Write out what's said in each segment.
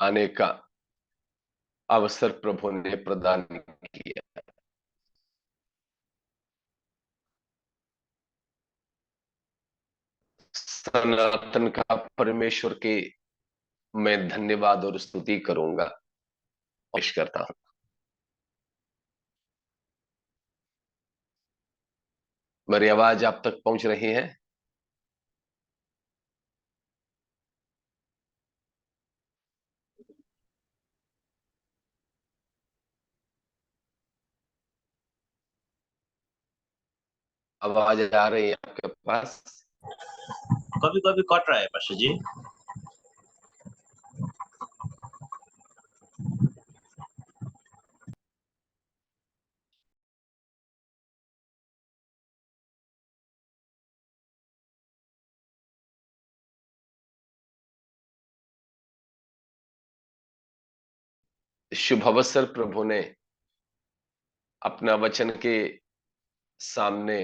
आने का अवसर प्रभु ने प्रदान किया। सनातन का परमेश्वर के मैं धन्यवाद और स्तुति करूंगा, पेश करता हूं। मेरी आवाज आप तक पहुंच रही है? आवाज आ रही है आपके पास? कभी कभी कट रहा है पाशा जी। शुभ अवसर प्रभु ने अपना वचन के सामने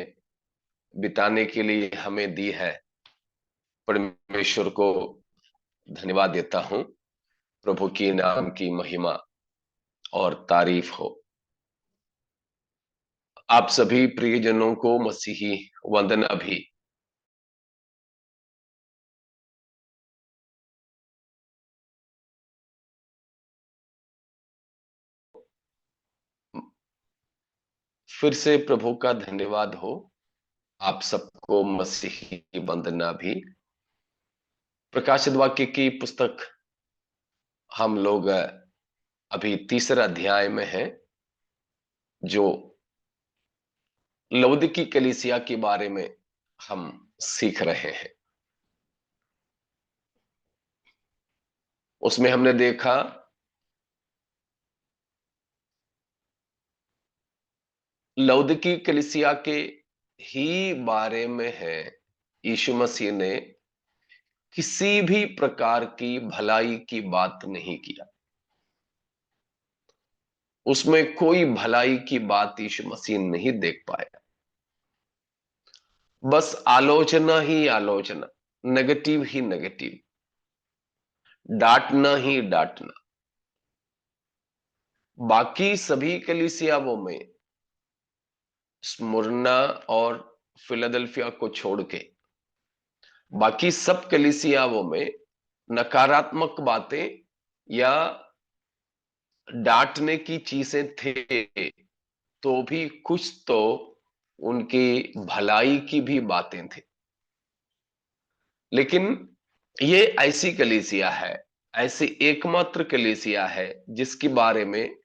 बिताने के लिए हमें दी है। परमेश्वर को धन्यवाद देता हूं। प्रभु की नाम की महिमा और तारीफ हो। आप सभी प्रियजनों को मसीही वंदन अभी। फिर से प्रभु का धन्यवाद हो। आप सबको मसीही वंदना भी। प्रकाशित वाक्य की पुस्तक हम लोग अभी तीसरा अध्याय में है, जो लौदीकी कलीसिया के बारे में हम सीख रहे हैं। उसमें हमने देखा लौदीकी कलीसिया के ही बारे में है। यीशु मसीह ने किसी भी प्रकार की भलाई की बात नहीं किया। उसमें कोई भलाई की बात यीशु मसीह नहीं देख पाया। बस आलोचना ही आलोचना, नेगेटिव ही नेगेटिव, डांटना ही डांटना। बाकी सभी कलीसियाओं में, स्मुरना और फिलाडेल्फिया को छोड़ के बाकी सब कलीसियाओं में नकारात्मक बातें या डांटने की चीजें थे, तो भी कुछ तो उनकी भलाई की भी बातें थी। लेकिन ये ऐसी कलीसिया है, ऐसी एकमात्र कलीसिया है जिसके बारे में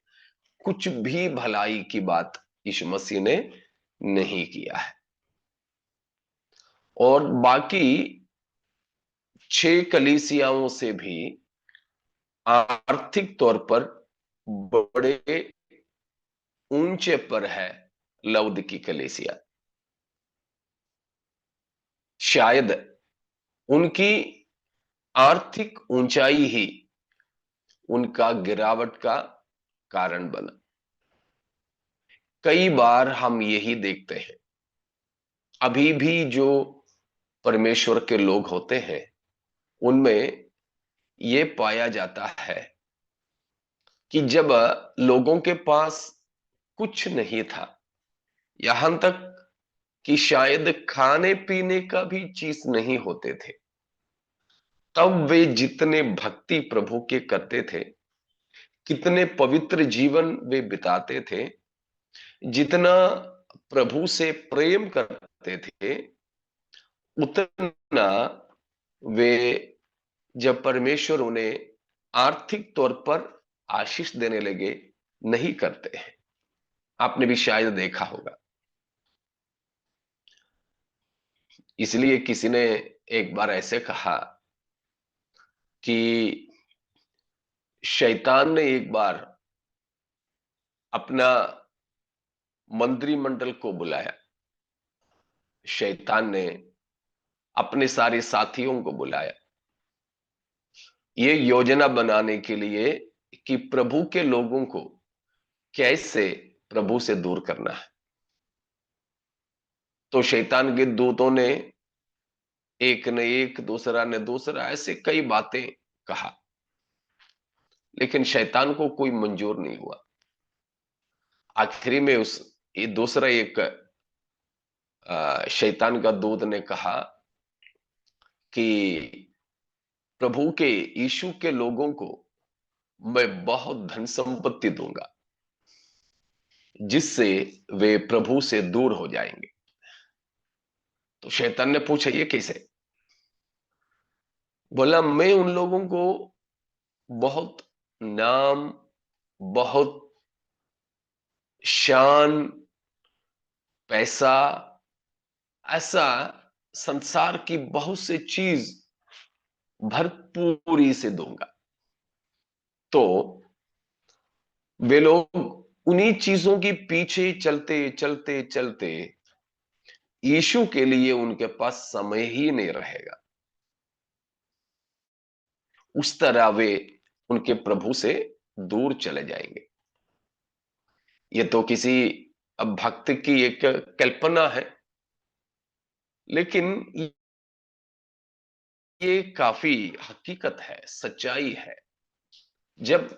कुछ भी भलाई की बात यीशु मसीह ने नहीं किया है। और बाकी 6 कलीसियाओं से भी आर्थिक तौर पर बड़े ऊंचे पर है लौदीकी कलीसिया। शायद उनकी आर्थिक ऊंचाई ही उनका गिरावट का कारण बना। कई बार हम यही देखते हैं, अभी भी जो परमेश्वर के लोग होते हैं उनमें यह पाया जाता है कि जब लोगों के पास कुछ नहीं था, यहां तक कि शायद खाने पीने का भी चीज नहीं होते थे, तब वे जितने भक्ति प्रभु के करते थे, कितने पवित्र जीवन वे बिताते थे, जितना प्रभु से प्रेम करते थे, उतना वे, जब परमेश्वर उन्हें आर्थिक तौर पर आशीष देने लगे, नहीं करते हैं। आपने भी शायद देखा होगा। इसलिए किसी ने एक बार ऐसे कहा कि शैतान ने एक बार अपना मंत्रिमंडल को बुलाया। शैतान ने अपने सारे साथियों को बुलाया, ये योजना बनाने के लिए कि प्रभु के लोगों को कैसे प्रभु से दूर करना है। तो शैतान के दूतों ने एक ने एक, दूसरा ने दूसरा, ऐसे कई बातें कहा। लेकिन शैतान को कोई मंजूर नहीं हुआ। आखिरी में उस ये दूसरा एक शैतान का दूत ने कहा कि प्रभु के यीशु के लोगों को मैं बहुत धन संपत्ति दूंगा, जिससे वे प्रभु से दूर हो जाएंगे। तो शैतान ने पूछा, ये कैसे? बोला, मैं उन लोगों को बहुत नाम, बहुत शान, पैसा, ऐसा संसार की बहुत सी चीज भरपूरी से दूंगा। तो वे लोग उन्हीं चीजों के पीछे चलते चलते चलते यीशु के लिए उनके पास समय ही नहीं रहेगा। उस तरह वे उनके प्रभु से दूर चले जाएंगे। ये तो किसी अब भक्त की एक कल्पना है, लेकिन ये काफी हकीकत है, सच्चाई है। जब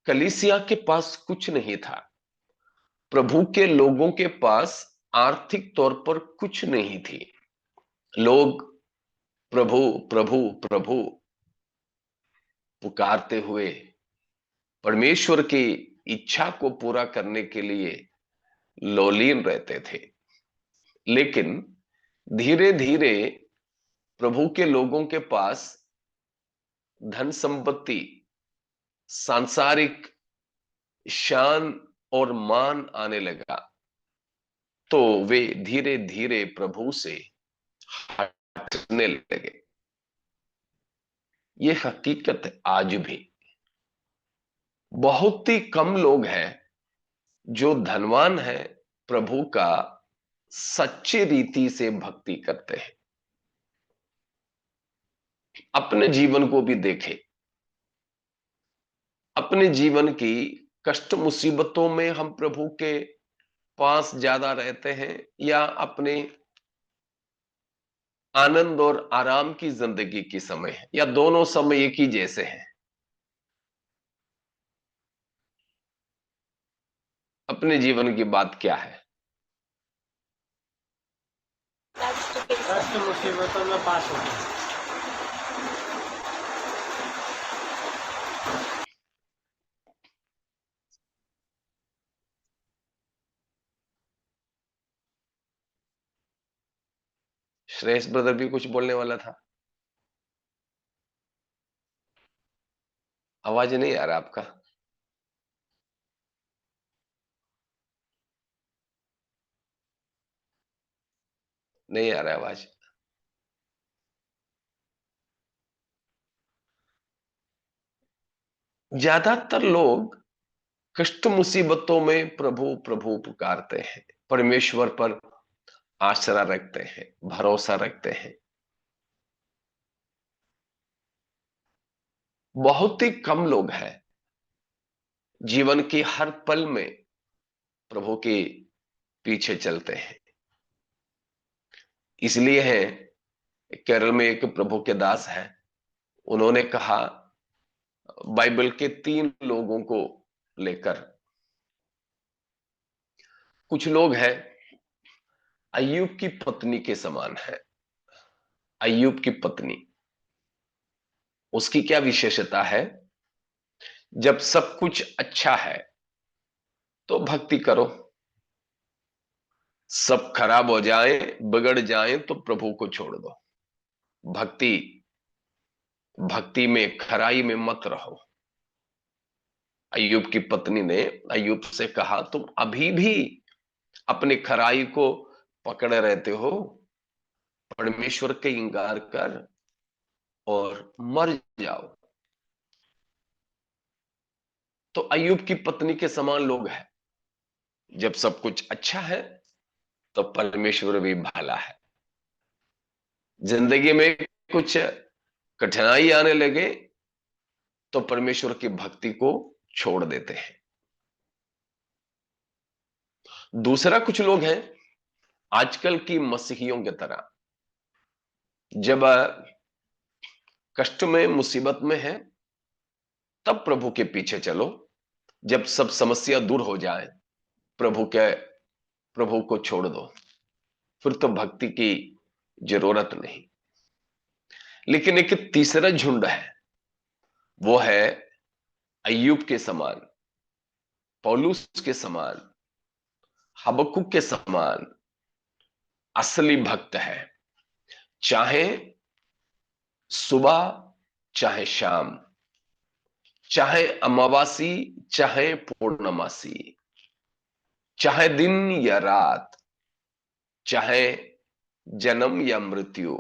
कलीसिया के पास कुछ नहीं था, प्रभु के लोगों के पास आर्थिक तौर पर कुछ नहीं थी, लोग प्रभु प्रभु प्रभु पुकारते हुए परमेश्वर की इच्छा को पूरा करने के लिए लोलीन रहते थे। लेकिन धीरे धीरे प्रभु के लोगों के पास धन संपत्ति, सांसारिक शान और मान आने लगा, तो वे धीरे धीरे प्रभु से हटने लगे। ये हकीकत है। आज भी बहुत ही कम लोग हैं जो धनवान है, प्रभु का सच्ची रीति से भक्ति करते हैं। अपने जीवन को भी देखें, अपने जीवन की कष्ट मुसीबतों में हम प्रभु के पास ज्यादा रहते हैं, या अपने आनंद और आराम की जिंदगी की समय है, या दोनों समय एक ही जैसे हैं? अपने जीवन की बात क्या है? कष्ट मुसीबतों में पास हो गए। श्रेयस ब्रदर भी कुछ बोलने वाला था। आवाज नहीं आ रहा आपका। नहीं आ रहा आवाज। ज्यादातर लोग कष्ट मुसीबतों में प्रभु प्रभु पुकारते हैं, परमेश्वर पर आसरा रखते हैं, भरोसा रखते हैं। बहुत ही कम लोग हैं जीवन के हर पल में प्रभु के पीछे चलते हैं। इसलिए है, केरल में एक प्रभु के दास है, उन्होंने कहा, बाइबल के 3 लोगों को लेकर, कुछ लोग हैं अय्यूब की पत्नी के समान है। अय्यूब की पत्नी, उसकी क्या विशेषता है? जब सब कुछ अच्छा है तो भक्ति करो, सब खराब हो जाए, बिगड़ जाए, तो प्रभु को छोड़ दो। भक्ति भक्ति में, खराई में मत रहो। अय्यूब की पत्नी ने अय्यूब से कहा, तुम अभी भी अपनी खराई को पकड़े रहते हो, परमेश्वर के इंकार कर और मर जाओ। तो अय्यूब की पत्नी के समान लोग हैं। जब सब कुछ अच्छा है तो परमेश्वर भी भला है। जिंदगी में कुछ कठिनाई आने लगे तो परमेश्वर की भक्ति को छोड़ देते हैं। दूसरा, कुछ लोग हैं आजकल की मसीहियों की तरह, जब कष्ट में, मुसीबत में है, तब प्रभु के पीछे चलो। जब सब समस्या दूर हो जाए, प्रभु को छोड़ दो, फिर तो भक्ति की जरूरत नहीं। लेकिन एक तीसरा झुंड है, वो है अय्यूब के समान, पौलुस के समान, हबक्कुक के समान असली भक्त है। चाहे सुबह, चाहे शाम, चाहे अमावासी, चाहे पूर्णमासी, चाहे दिन या रात, चाहे जन्म या मृत्यु,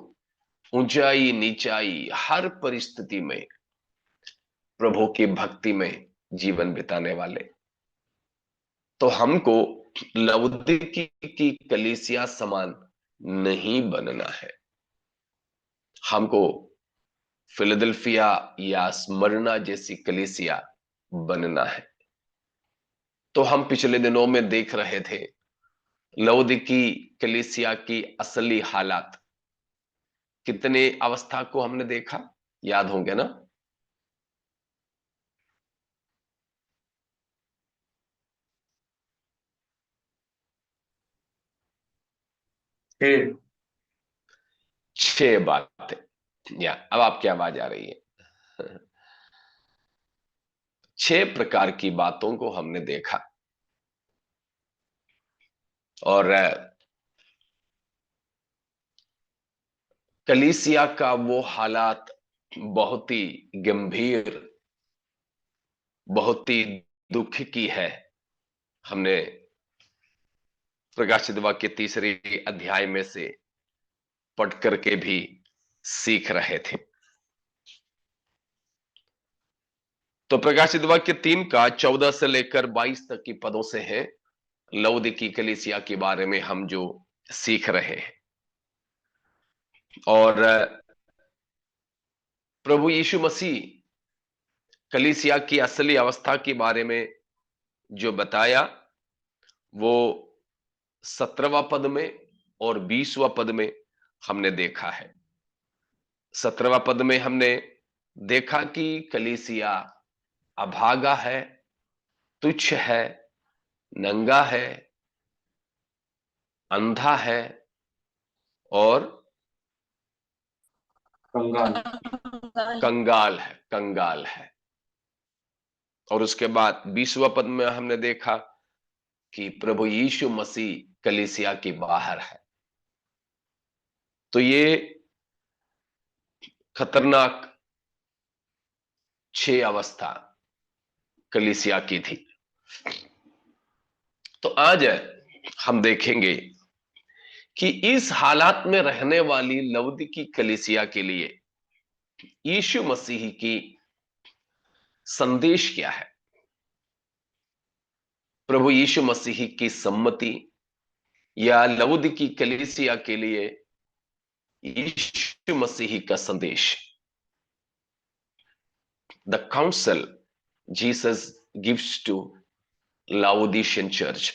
ऊंचाई नीचाई, हर परिस्थिति में प्रभु की भक्ति में जीवन बिताने वाले। तो हमको लवोदिकी की कलीसिया समान नहीं बनना है, हमको फिलाडेल्फिया या स्मरणा जैसी कलीसिया बनना है। तो हम पिछले दिनों में देख रहे थे लवोदिकी कलीसिया की असली हालात। कितने अवस्था को हमने देखा, याद होंगे ना? छह बातें। या अब आपकी आवाज आ रही है? छह प्रकार की बातों को हमने देखा। और कलीसिया का वो हालात बहुत ही गंभीर, बहुत ही दुख की है। हमने प्रकाशित वाक्य तीसरे अध्याय में से पढ़ करके भी सीख रहे थे। तो प्रकाशित वाक्य 3 का 14 से लेकर 22 तक की पदों से है लवोदिकी कलीसिया के बारे में हम जो सीख रहे हैं। और प्रभु यीशु मसीह कलीसिया की असली अवस्था के बारे में जो बताया, वो 17वां पद में और 20वां पद में हमने देखा है। 17वां पद में हमने देखा कि कलीसिया अभागा है, तुच्छ है, नंगा है, अंधा है और कंगाल है। और उसके बाद 20वां पद में हमने देखा कि प्रभु यीशु मसीह कलीसिया के बाहर है। तो ये खतरनाक 6 अवस्था कलीसिया की थी। तो आज हम देखेंगे कि इस हालात में रहने वाली लवोदिकी कलीसिया के लिए यीशु मसीह की संदेश क्या है, प्रभु यीशु मसीह की सम्मति या लवोदिकी कलीसिया के लिए यीशु मसीह का संदेश। The counsel Jesus gives to Laodicean church.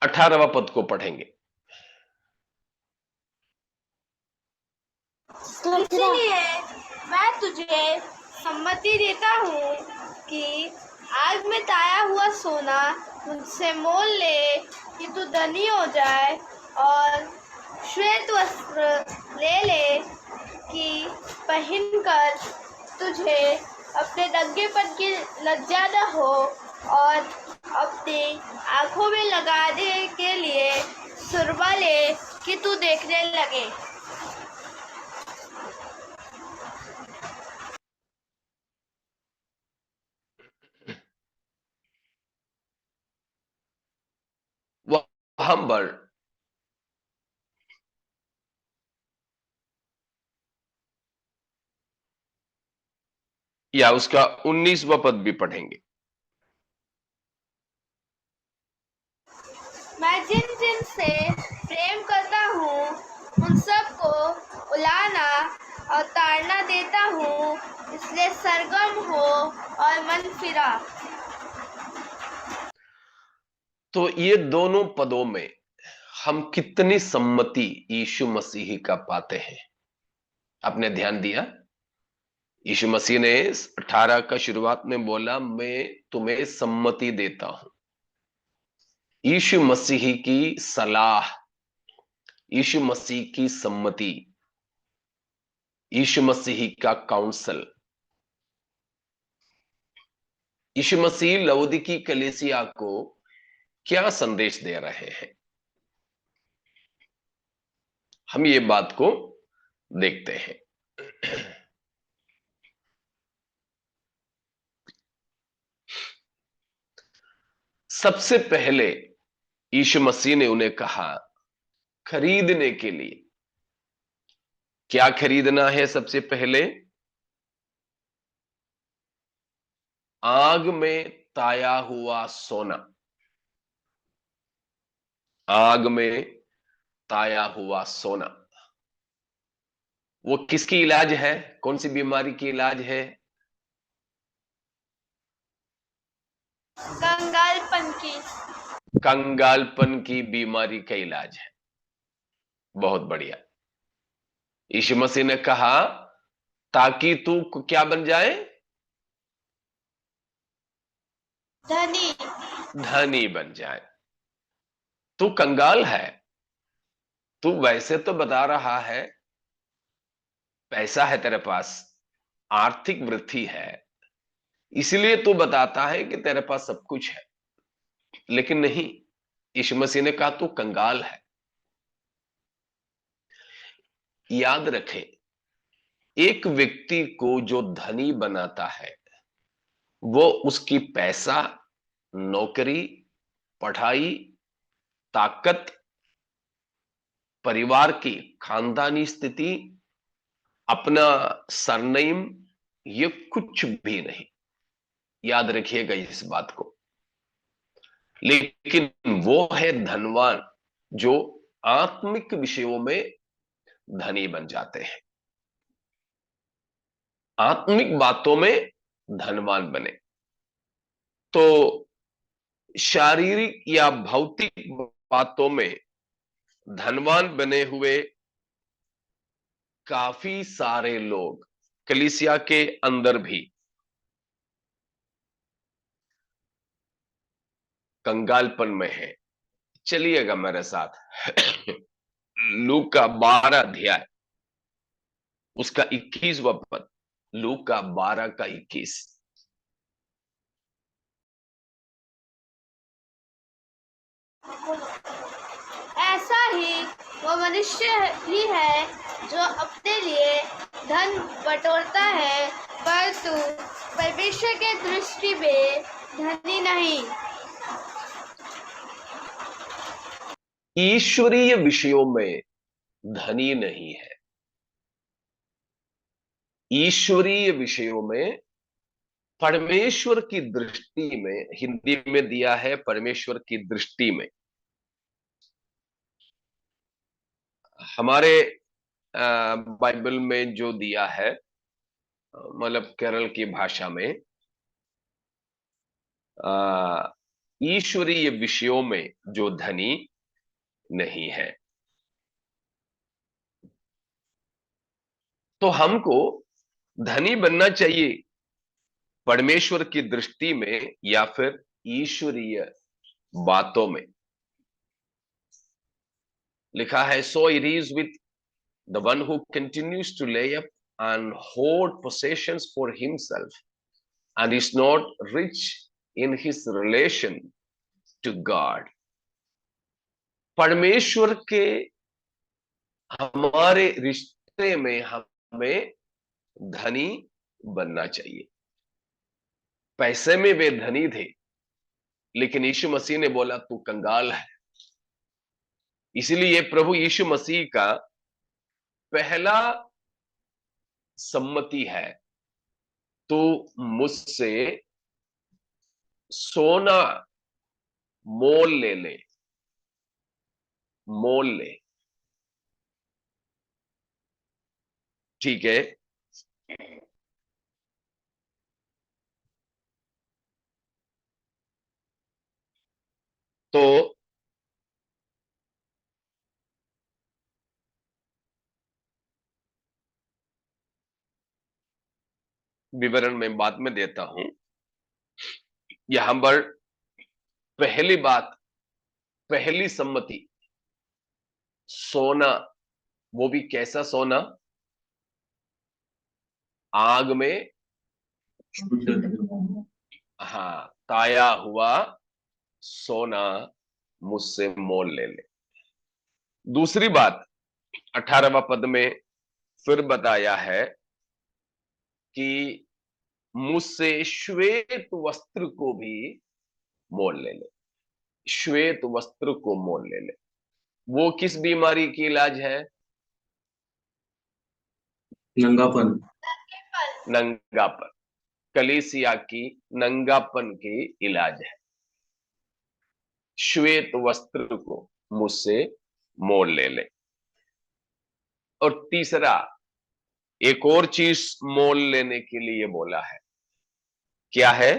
अठारहवां पद को पढ़ेंगे। इसलिए मैं तुझे सम्मति देता हूँ कि आग में ताया हुआ सोना मुझसे मोल ले कि तू धनी हो जाए, और श्वेत वस्त्र ले कि पहनकर तुझे अपने नंगेपन की लज्जा न हो, और अपनी आंखों में लगाने के लिए सुरमा ले कि तू देखने लगे। वहां या उसका 19वां पद भी पढ़ेंगे। मैं जिन जिन से प्रेम करता हूँ उन सबको उलाना और ताड़ना देता हूँ, इसलिए सरगर्म हो और मन फिरा। तो ये दोनों पदों में हम कितनी सम्मति यीशु मसीह का पाते हैं? आपने ध्यान दिया? यीशु मसीह ने 18 का शुरुआत में बोला, मैं तुम्हें सम्मति देता हूं। यीशु मसीह की सलाह, यीशु मसीह की सम्मति, यीशु मसीह का काउंसल। यीशु मसीह लवोदिकी कलीसिया को क्या संदेश दे रहे हैं, हम ये बात को देखते हैं। सबसे पहले यीशु मसीह ने उन्हें कहा खरीदने के लिए। क्या खरीदना है? सबसे पहले आग में ताया हुआ सोना। आग में ताया हुआ सोना। वो किसकी इलाज है? कौन सी बीमारी की इलाज है? कंगालपन की। कंगालपन की बीमारी का इलाज है। बहुत बढ़िया। यीशु मसीह ने कहा ताकि तू क्या बन जाए? धनी। धनी बन जाए। तू कंगाल है। तू वैसे तो बता रहा है पैसा है तेरे पास, आर्थिक वृद्धि है, इसलिए तू बताता है कि तेरे पास सब कुछ है, लेकिन नहीं। यीशु मसीह ने कहा तू कंगाल है। याद रखे, एक व्यक्ति को जो धनी बनाता है वो उसकी पैसा, नौकरी, पढ़ाई, ताकत, परिवार की खानदानी स्थिति, अपना सरनेम, ये कुछ भी नहीं। याद रखिएगा इस बात को। लेकिन वो है धनवान जो आत्मिक विषयों में धनी बन जाते हैं, आत्मिक बातों में धनवान बने। तो शारीरिक या भौतिक बातों में धनवान बने हुए काफी सारे लोग कलीसिया के अंदर भी कंगालपन में है। चलिएगा मेरे साथ लूक का 12 अध्याय, उसका 21वां पद। लूक का 12 का 21। ऐसा ही वो मनुष्य ही है जो अपने लिए धन बटोरता है, परंतु परमेश्वर के दृष्टि में धनी नहीं। ईश्वरीय विषयों में धनी नहीं है। ईश्वरीय विषयों में, परमेश्वर की दृष्टि में, हिंदी में दिया है परमेश्वर की दृष्टि में। हमारे बाइबल में जो दिया है, मतलब केरल की भाषा में, ईश्वरीय विषयों में जो धनी नहीं है। तो हमको धनी बनना चाहिए परमेश्वर की दृष्टि में या फिर ईश्वरीय बातों में। लिखा है, so it is with the one who continues to lay up and hold possessions for himself and is not rich in his relation to God. परमेश्वर के हमारे रिश्ते में हमें धनी बनना चाहिए। पैसे में वे धनी थे, लेकिन यीशु मसीह ने बोला तू कंगाल है। इसीलिए प्रभु यीशु मसीह का पहला सम्मति है, तू मुझसे सोना मोल ले ले। मोल ले, ठीक है। तो विवरण मैं बाद में देता हूं। यहां पर पहली बात, पहली सम्मति, सोना, वो भी कैसा सोना? आग में हाँ ताया हुआ सोना मुझसे मोल ले ले। दूसरी बात 18वां पद में फिर बताया है कि मुझसे श्वेत वस्त्र को भी मोल ले ले। श्वेत वस्त्र को मोल ले ले, वो किस बीमारी की इलाज है? नंगापन। नंगापन, कलीसिया की नंगापन की इलाज है। श्वेत वस्त्र को मुझसे मोल ले ले। और तीसरा एक और चीज मोल लेने के लिए बोला है, क्या है?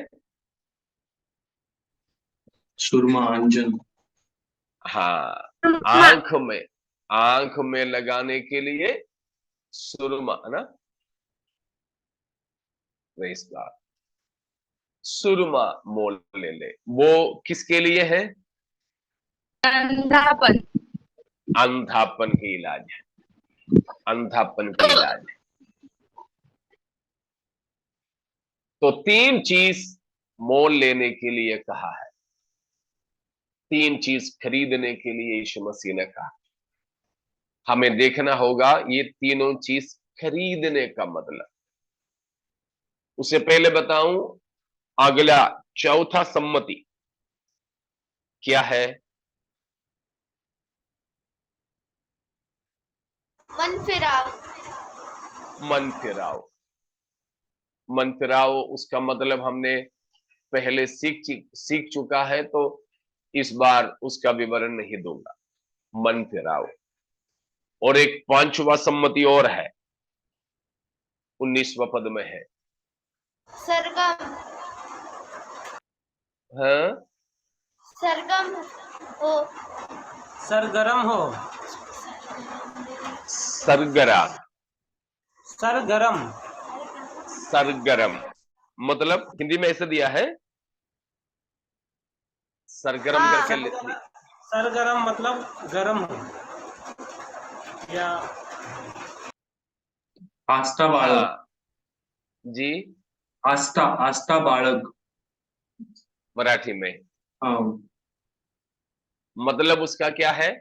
सुरमा, अंजन। हाँ, आंख में लगाने के लिए सुरमा, है ना? इसका सुरमा मोल ले ले। वो किसके लिए है? अंधापन। अंधापन की इलाज है। अंधापन की इलाज है। तो 3 चीज मोल लेने के लिए कहा है। 3 चीज खरीदने के लिए यीशु मसीह ने कहा। हमें देखना होगा ये तीनों चीज खरीदने का मतलब। उससे पहले बताऊं, अगला चौथा सम्मति क्या है? मन फिराव। मन फिराओ। मन फिराओ, उसका मतलब हमने पहले सीख चुका है, तो इस बार उसका विवरण नहीं दूंगा। मन फिराओ। और एक 5वां सम्मति और है, 19वां पद में है। सरगम। हाँ? सरगम हो। सरगरम हो। सरगरम। सरगरम। सरगरम मतलब हिंदी में ऐसे दिया है, सरगरम हाँ। करके। सरगरम मतलब गरम हो या आस्था बाळग। हाँ जी, आस्था बाळग मराठी में। हाँ। मतलब उसका क्या है?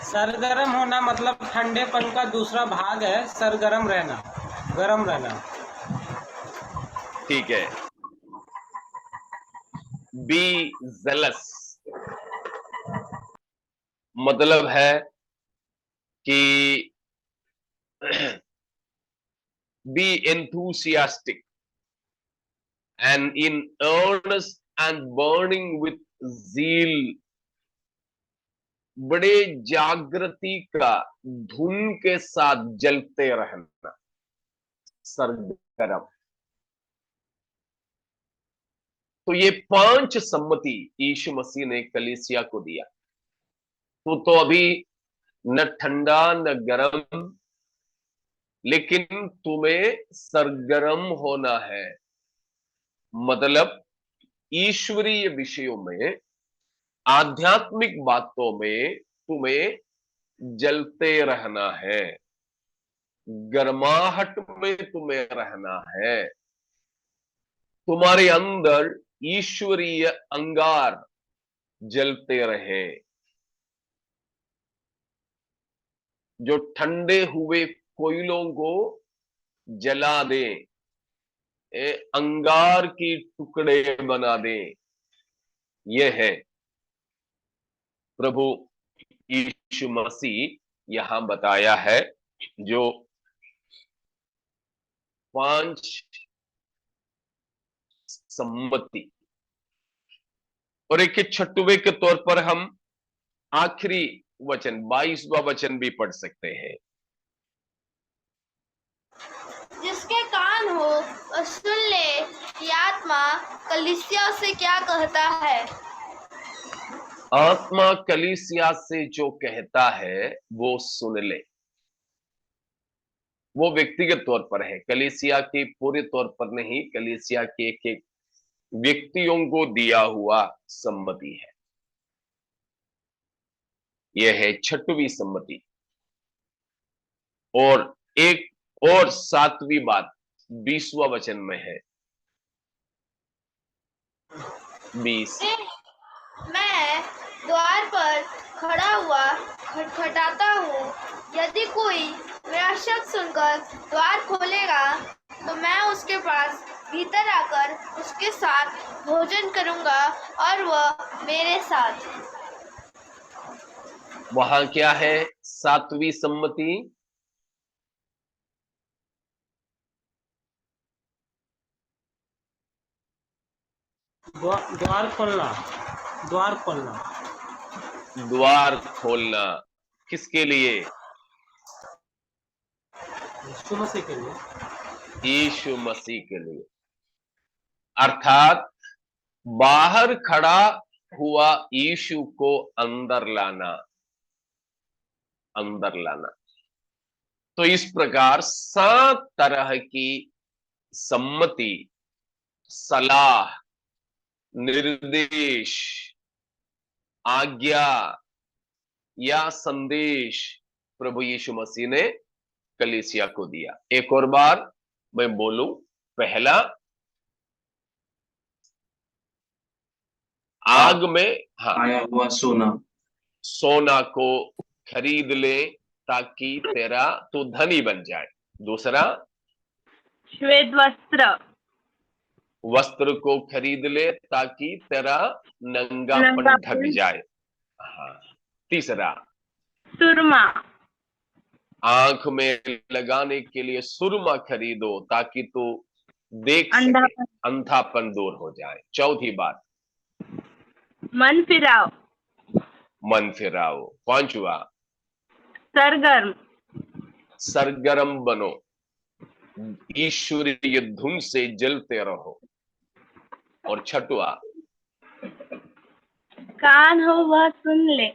सरगरम होना मतलब ठंडेपन का दूसरा भाग है। सरगरम रहना, गरम रहना। ठीक है। बी जेलस मतलब है कि B enthusiastic and in earnest and burning with zeal, बड़े जागृति का धुन के साथ जलते रहना, सरगरम। तो ये 5 सम्मति यीशु मसीह ने कलीसिया को दिया। तो अभी न ठंडा न गरम, लेकिन तुम्हें सरगरम होना है। मतलब ईश्वरीय विषयों में, आध्यात्मिक बातों में तुम्हें जलते रहना है, गर्माहट में तुम्हें रहना है। तुम्हारे अंदर ईश्वरीय अंगार जलते रहे, जो ठंडे हुए कोयलों को जला दे, अंगार की टुकड़े बना दे। यह है प्रभु यीशु मसीह यहां बताया है, जो 5 सम्मति। और एक 6वें के तौर पर हम आखिरी वचन 22वां वचन भी पढ़ सकते हैं। जिसके कान हो वह सुन ले, कि आत्मा कलीसिया से क्या कहता है। आत्मा कलीसिया से जो कहता है वो सुन ले। वो व्यक्तिगत तौर पर है, कलीसिया के पूरे तौर पर नहीं, कलीसिया के एक एक व्यक्तियों को दिया हुआ सम्मति है। यह है छठवीं सम्मति। और एक और सातवीं बात 20वां वचन में है। 20। मैं द्वार पर खड़ा हुआ खटखटाता हूँ। यदि कोई मेरा शब्द सुनकर द्वार खोलेगा तो मैं उसके पास भीतर आकर उसके साथ भोजन करूंगा और वह मेरे साथ। वहां क्या है? सातवीं सम्मति। द्वार खोलना, द्वार खोलना। द्वार खोलना किसके लिए? यीशु मसीह के लिए। यीशु मसीह के लिए। अर्थात बाहर खड़ा हुआ यीशु को अंदर लाना, अंदर लाना। तो इस प्रकार 7 तरह की सम्मति, सलाह, निर्देश, आज्ञा या संदेश प्रभु यीशु मसीह ने कलीसिया को दिया। एक और बार मैं बोलूं। पहला, आग में, हाँ, आया हुआ सोना। सोना को खरीद ले ताकि तू धनी बन जाए। दूसरा, श्वेत वस्त्र, वस्त्र को खरीद ले ताकि तेरा नंगापन ढक जाए। हाँ। तीसरा, सुरमा, आंख में लगाने के लिए सुरमा खरीदो ताकि तू देख सके, अंधापन दूर हो जाए। चौथी बात, मन फिराओ, मन फिराओ। पांचवा, सरगर्म, सरगर्म बनो, ईश्वरीय धुन से जलते रहो। और छठवा, कान हो वह सुन ले,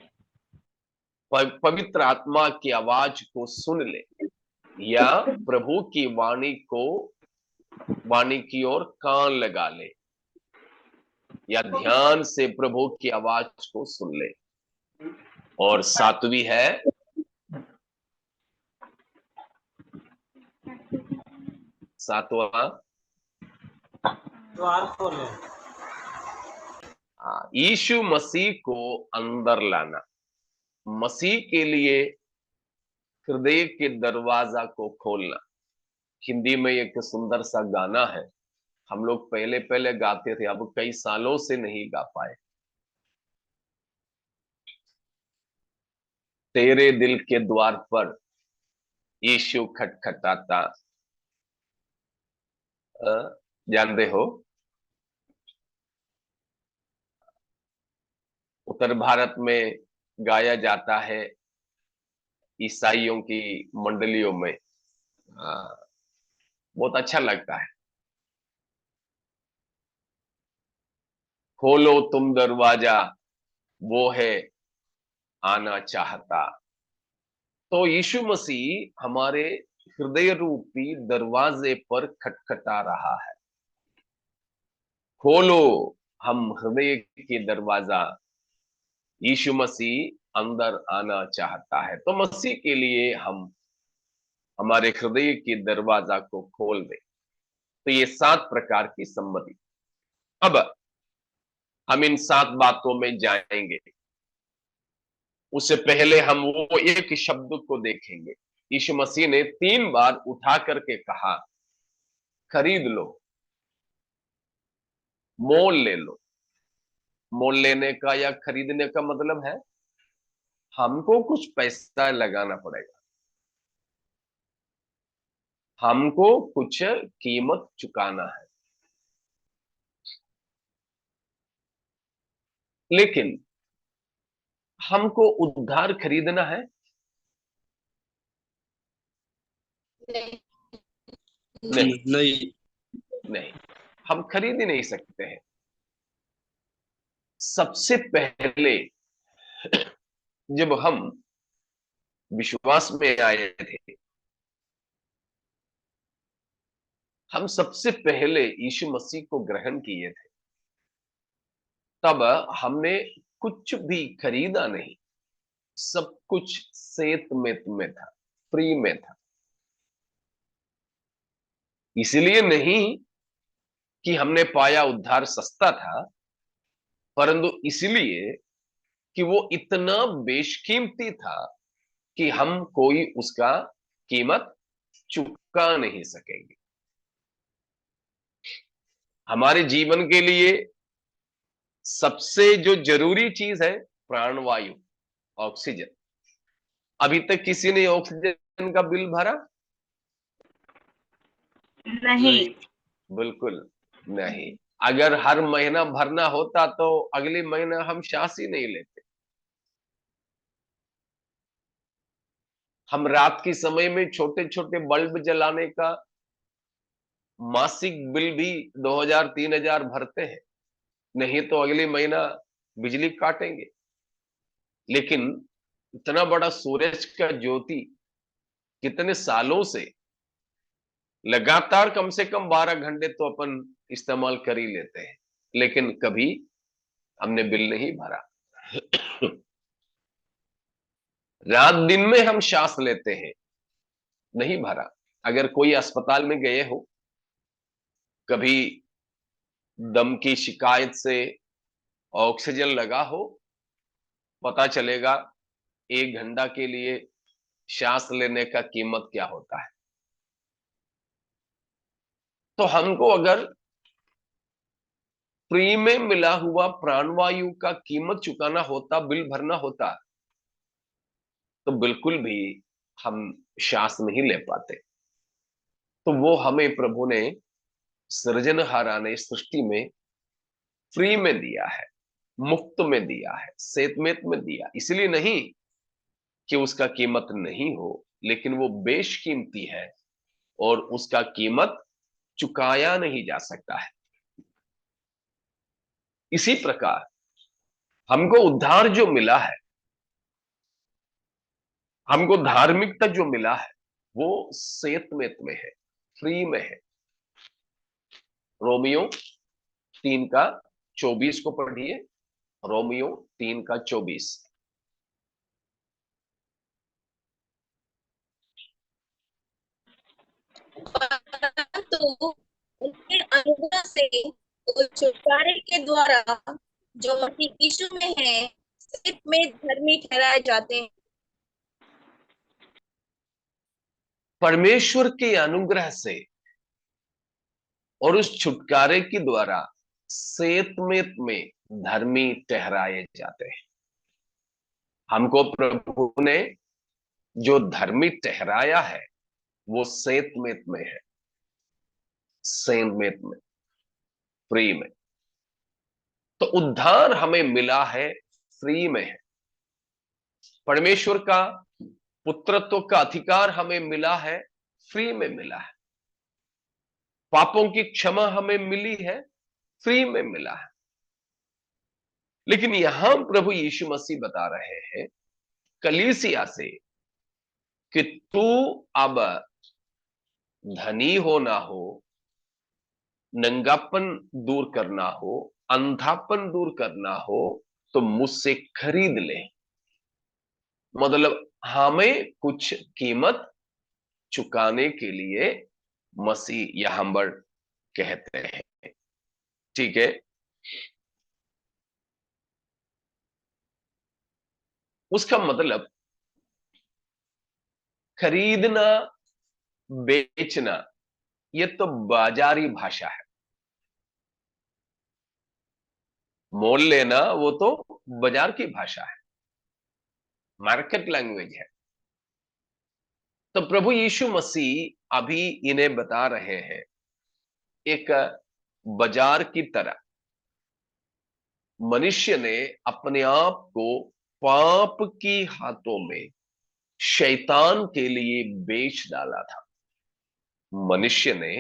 पवित्र आत्मा की आवाज को सुन ले, या प्रभु की वाणी की ओर कान लगा ले, या ध्यान से प्रभु की आवाज को सुन ले। और सातवीं है, सातवां, द्वार खोले, यीशु मसीह को अंदर लाना। मसीह के लिए हृदय के दरवाजा को खोलना। हिंदी में एक सुंदर सा गाना है, हम लोग पहले पहले गाते थे, अब कई सालों से नहीं गा पाए। तेरे दिल के द्वार पर यीशु खटखटाता, जानते हो? उत्तर भारत में गाया जाता है ईसाइयों की मंडलियों में। बहुत अच्छा लगता है। खोलो तुम दरवाजा, वो है आना चाहता। तो यीशु मसीह हमारे हृदय रूपी दरवाजे पर खटखटा रहा है। खोलो हम हृदय के दरवाजा, यीशु मसीह अंदर आना चाहता है। तो मसीह के लिए हम हमारे हृदय के दरवाजा को खोल दें। तो ये 7 प्रकार की सम्मति। अब हम इन 7 बातों में जाएंगे। उससे पहले हम वो एक शब्द को देखेंगे। यीशु मसीह ने 3 बार उठा करके कहा, खरीद लो, मोल ले लो। मोल लेने का या खरीदने का मतलब है हमको कुछ पैसा लगाना पड़ेगा, हमको कुछ कीमत चुकाना है। लेकिन हमको उद्धार खरीदना है? नहीं, नहीं, नहीं। हम खरीद ही नहीं सकते हैं। सबसे पहले जब हम विश्वास में आए थे, हम सबसे पहले यीशु मसीह को ग्रहण किए थे, तब हमने कुछ भी खरीदा नहीं, सब कुछ सेत में था, फ्री में था। इसलिए नहीं कि हमने पाया उद्धार सस्ता था, परंतु इसलिए कि वो इतना बेशकीमती था कि हम कोई उसका कीमत चुका नहीं सकेंगे। हमारे जीवन के लिए सबसे जो जरूरी चीज है, प्राणवायु, ऑक्सीजन। अभी तक किसी ने ऑक्सीजन का बिल भरा? नहीं। बिल्कुल नहीं। अगर हर महीना भरना होता तो अगले महीना हम सांस ही नहीं लेते। हम रात के समय में छोटे छोटे बल्ब जलाने का मासिक बिल भी 2000-3000 भरते हैं, नहीं तो अगले महीना बिजली काटेंगे। लेकिन इतना बड़ा सूरज का ज्योति कितने सालों से लगातार कम से कम 12 घंटे तो अपन इस्तेमाल कर ही लेते हैं, लेकिन कभी हमने बिल नहीं भरा। रात दिन में हम सांस लेते हैं, नहीं भरा। अगर कोई अस्पताल में गए हो, कभी दम की शिकायत से ऑक्सीजन लगा हो, पता चलेगा 1 घंटा के लिए सांस लेने का कीमत क्या होता है। तो हमको अगर फ्री में मिला हुआ प्राणवायु का कीमत चुकाना होता, बिल भरना होता, तो बिल्कुल भी हम सांस नहीं ले पाते। तो वो हमें प्रभु ने सृजनहारा ने सृष्टि में फ्री में दिया है, मुफ्त में दिया है, सेतमेत में दिया। इसलिए नहीं कि उसका कीमत नहीं हो, लेकिन वो बेशकीमती है और उसका कीमत चुकाया नहीं जा सकता है। इसी प्रकार हमको उद्धार जो मिला है, हमको धार्मिकता जो मिला है, वो सेतमेत में है, फ्री में है। रोमियो 3:24 को पढ़िए। रोमियो 3:24। परंतु उनके अनुग्रह से उस छुटकारे के द्वारा जो मसीह यीशु में है, सिर्फ में धर्मी ठहराए जाते हैं। परमेश्वर के अनुग्रह से और उस छुटकारे के द्वारा सेतमेत में धर्मी ठहराए जाते हैं। हमको प्रभु ने जो धर्मी ठहराया है, वो सेतमेत में है, सेतमेत में, फ्री में। तो उद्धार हमें मिला है, फ्री में है। परमेश्वर का पुत्रत्व का अधिकार हमें मिला है, फ्री में मिला है। पापों की क्षमा हमें मिली है, फ्री में मिला है। लेकिन यहां प्रभु यीशु मसीह बता रहे हैं कलीसिया से कि तू अब धनी हो ना हो, नंगापन दूर करना हो, अंधापन दूर करना हो, तो मुझसे खरीद ले। मतलब हमें कुछ कीमत चुकाने के लिए मसीह यहां पर कहते हैं। ठीक है। उसका मतलब खरीदना, बेचना, ये तो बाजारी भाषा है। मोल लेना वो तो बाजार की भाषा है, मार्केट लैंग्वेज है। तो प्रभु यीशु मसीह अभी इन्हें बता रहे हैं, एक बाजार की तरह मनुष्य ने अपने आप को पाप की हाथों में शैतान के लिए बेच डाला था। मनुष्य ने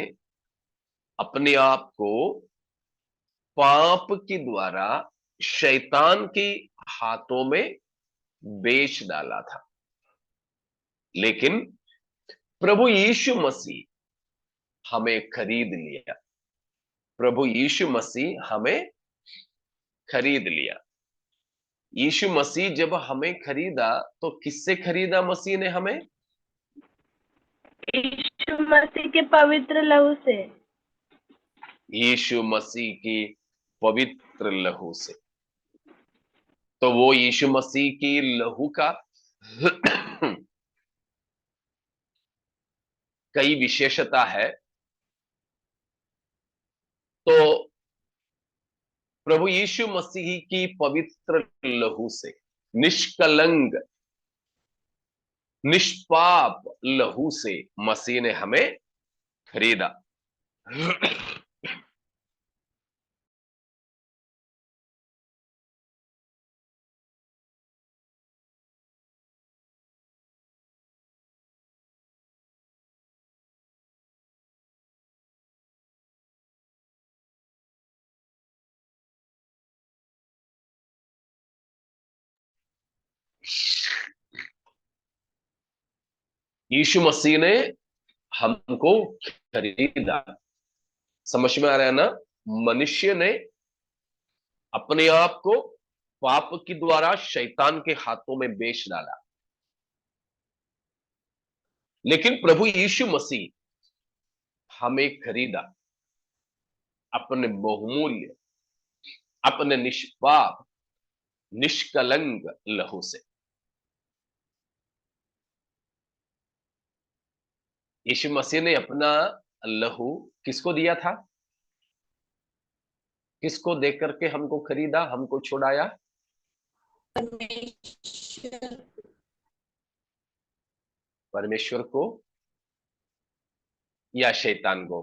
अपने आप को पाप के द्वारा शैतान के हाथों में बेच डाला था। लेकिन प्रभु यीशु मसीह हमें खरीद लिया। प्रभु यीशु मसीह हमें खरीद लिया। यीशु मसीह जब हमें खरीदा तो किससे खरीदा मसीह ने हमें? यीशु मसीह के पवित्र लहू से। यीशु मसीह की पवित्र लहू से। तो वो यीशु मसीह की लहू का कई विशेषता है। तो प्रभु यीशु मसीह की पवित्र लहू से, निष्कलंक निष्पाप लहू से मसीह ने हमें खरीदा। यीशु मसीह ने हमको खरीदा। समझ में आ रहा है ना? मनुष्य ने अपने आप को पाप के द्वारा शैतान के हाथों में बेच डाला, लेकिन प्रभु यीशु मसीह हमें खरीदा अपने बहुमूल्य, अपने निष्पाप निष्कलंक लहू से। यीशु मसीह ने अपना लहू किसको दिया था? किसको देकर करके हमको खरीदा, हमको छुड़ाया? परमेश्वर को या शैतान को?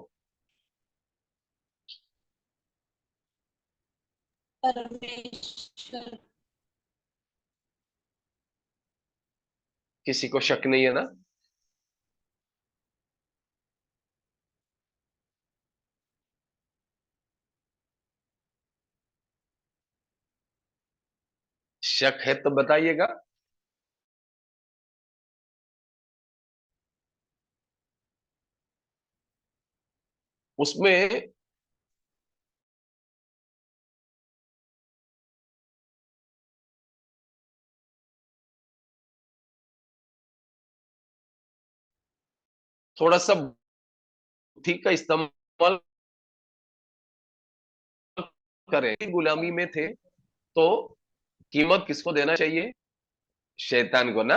परमेश्वर। किसी को शक नहीं है ना? शक है तो बताइएगा। उसमें थोड़ा सा बुद्धि का इस्तेमाल करें। गुलामी में थे तो कीमत किसको देना चाहिए? शैतान को ना।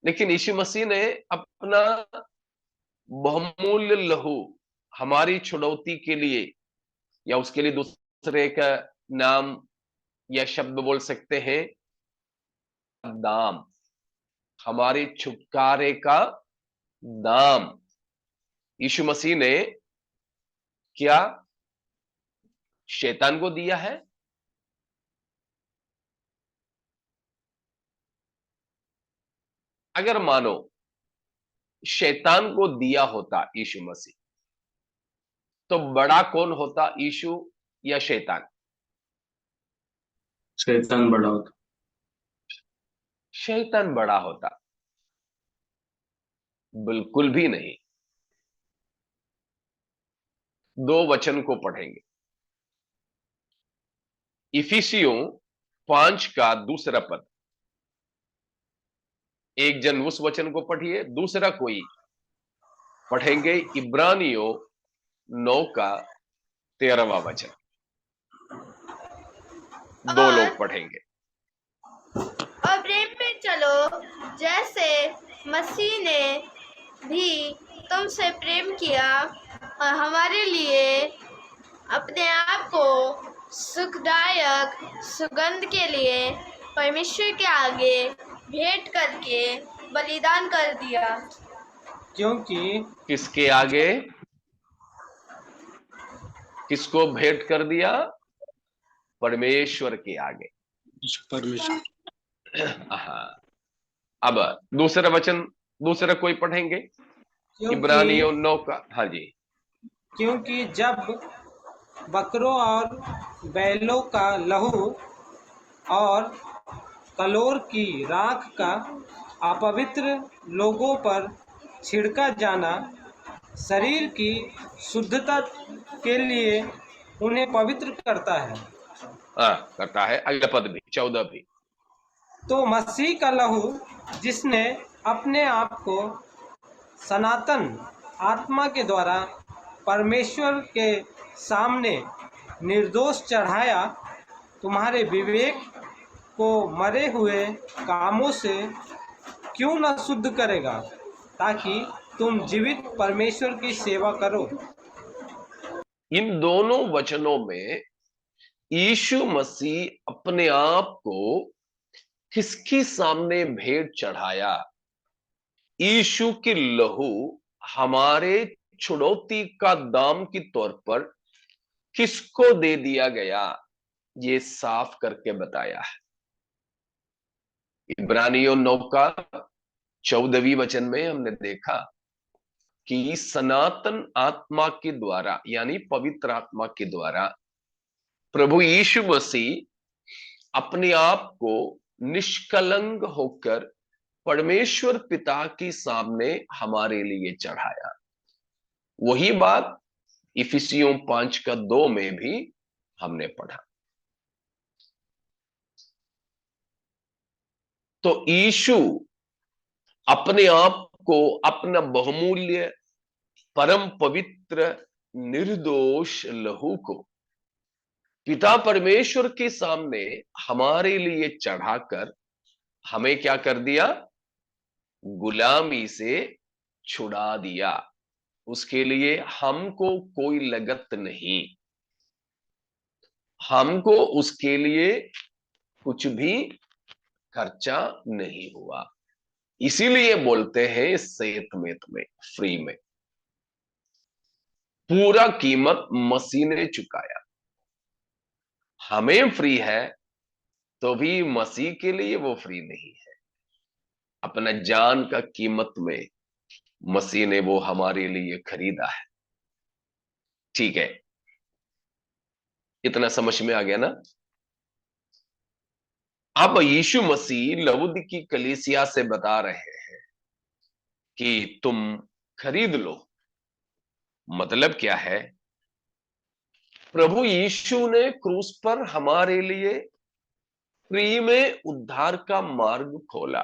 लेकिन यीशु मसीह ने अपना बहुमूल्य लहू हमारी छुड़ौती के लिए, या उसके लिए दूसरे का नाम या शब्द बोल सकते हैं, दाम, हमारे छुटकारे का दाम यीशु मसीह ने क्या शैतान को दिया है? अगर मानो शैतान को दिया होता यीशु मसीह, तो बड़ा कौन होता, यीशु या शैतान? शैतान बड़ा होता। शैतान बड़ा होता? बिल्कुल भी नहीं। दो वचन को पढ़ेंगे। इफिसियों 5 का दूसरा पद। एक जन उस वचन को पढ़िए, दूसरा कोई पढ़ेंगे इब्रानियों 9 का 13वां वचन। दो लोग पढ़ेंगे। और प्रेम में चलो जैसे मसीह ने भी तुमसे प्रेम किया और हमारे लिए अपने आप को सुखदायक सुगंध के लिए परमेश्वर के आगे भेंट करके बलिदान कर दिया। क्योंकि किसके आगे? किसको भेंट कर दिया? परमेश्वर के आगे। परमेश्वर। हाँ। अब दूसरा वचन, दूसरा कोई पढ़ेंगे? क्योंकि इब्रानियों 9 का। हाँ जी। क्योंकि जब बकरों और बैलों का लहू और कलोर की राख का अपवित्र लोगों पर छिड़का जाना शरीर की शुद्धता के लिए उन्हें पवित्र करता है, हाँ करता है। अगला पद भी 14 भी। तो मसीह का लहू जिसने अपने आप को सनातन आत्मा के द्वारा परमेश्वर के सामने निर्दोष चढ़ाया, तुम्हारे विवेक को मरे हुए कामों से क्यों न शुद्ध करेगा, ताकि तुम जीवित परमेश्वर की सेवा करो। इन दोनों वचनों में यीशु मसीह अपने आप को किसके सामने भेंट चढ़ाया? यीशु की लहू हमारे छुड़ौती का दाम के तौर पर किसको दे दिया गया, ये साफ करके बताया है। इब्रानियों 9 का 14वीं वचन में हमने देखा कि सनातन आत्मा के द्वारा यानी पवित्र आत्मा के द्वारा प्रभु यीशु मसीह अपने आप को निष्कलंक होकर परमेश्वर पिता के सामने हमारे लिए चढ़ाया। वही बात इफिसियों 5 का 2 में भी हमने पढ़ा। तो यीशु अपने आप को अपना बहुमूल्य परम पवित्र निर्दोष लहू को पिता परमेश्वर के सामने हमारे लिए चढ़ाकर हमें क्या कर दिया? गुलामी से छुड़ा दिया। उसके लिए हमको कोई लगत नहीं, हमको उसके लिए कुछ भी खर्चा नहीं हुआ। इसीलिए बोलते हैं सेत में फ्री में पूरा कीमत मसीह ने चुकाया। हमें फ्री है तो भी मसीह के लिए वो फ्री नहीं है। अपना जान का कीमत में मसीह ने वो हमारे लिए खरीदा है। ठीक है, इतना समझ में आ गया ना? अब यीशु मसीह लवुदिकी कलीसिया से बता रहे हैं कि तुम खरीद लो। मतलब क्या है? प्रभु यीशु ने क्रूस पर हमारे लिए फ्री में उद्धार का मार्ग खोला,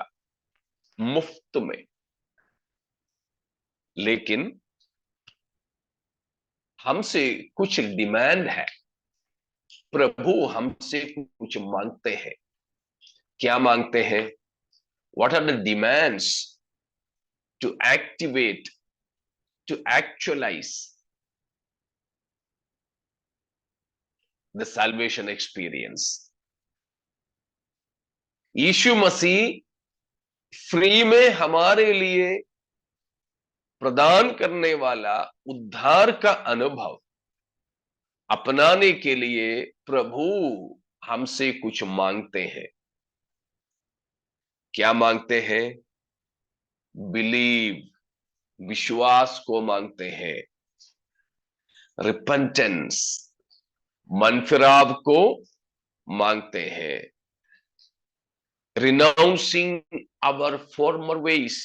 मुफ्त में। लेकिन हमसे कुछ डिमांड है, प्रभु हमसे कुछ मांगते हैं। क्या मांगते हैं? What are the demands to activate, to actualise the salvation experience? Yeshu Masih free में हमारे लिए प्रदान करने वाला उद्धार का अनुभव अपनाने के लिए प्रभु हमसे कुछ मांगते हैं। क्या मांगते हैं? बिलीव, विश्वास को मांगते हैं। रिपेंटेंस, मनफिराव को मांगते हैं। रिनाउंसिंग आवर फॉर्मर वेज,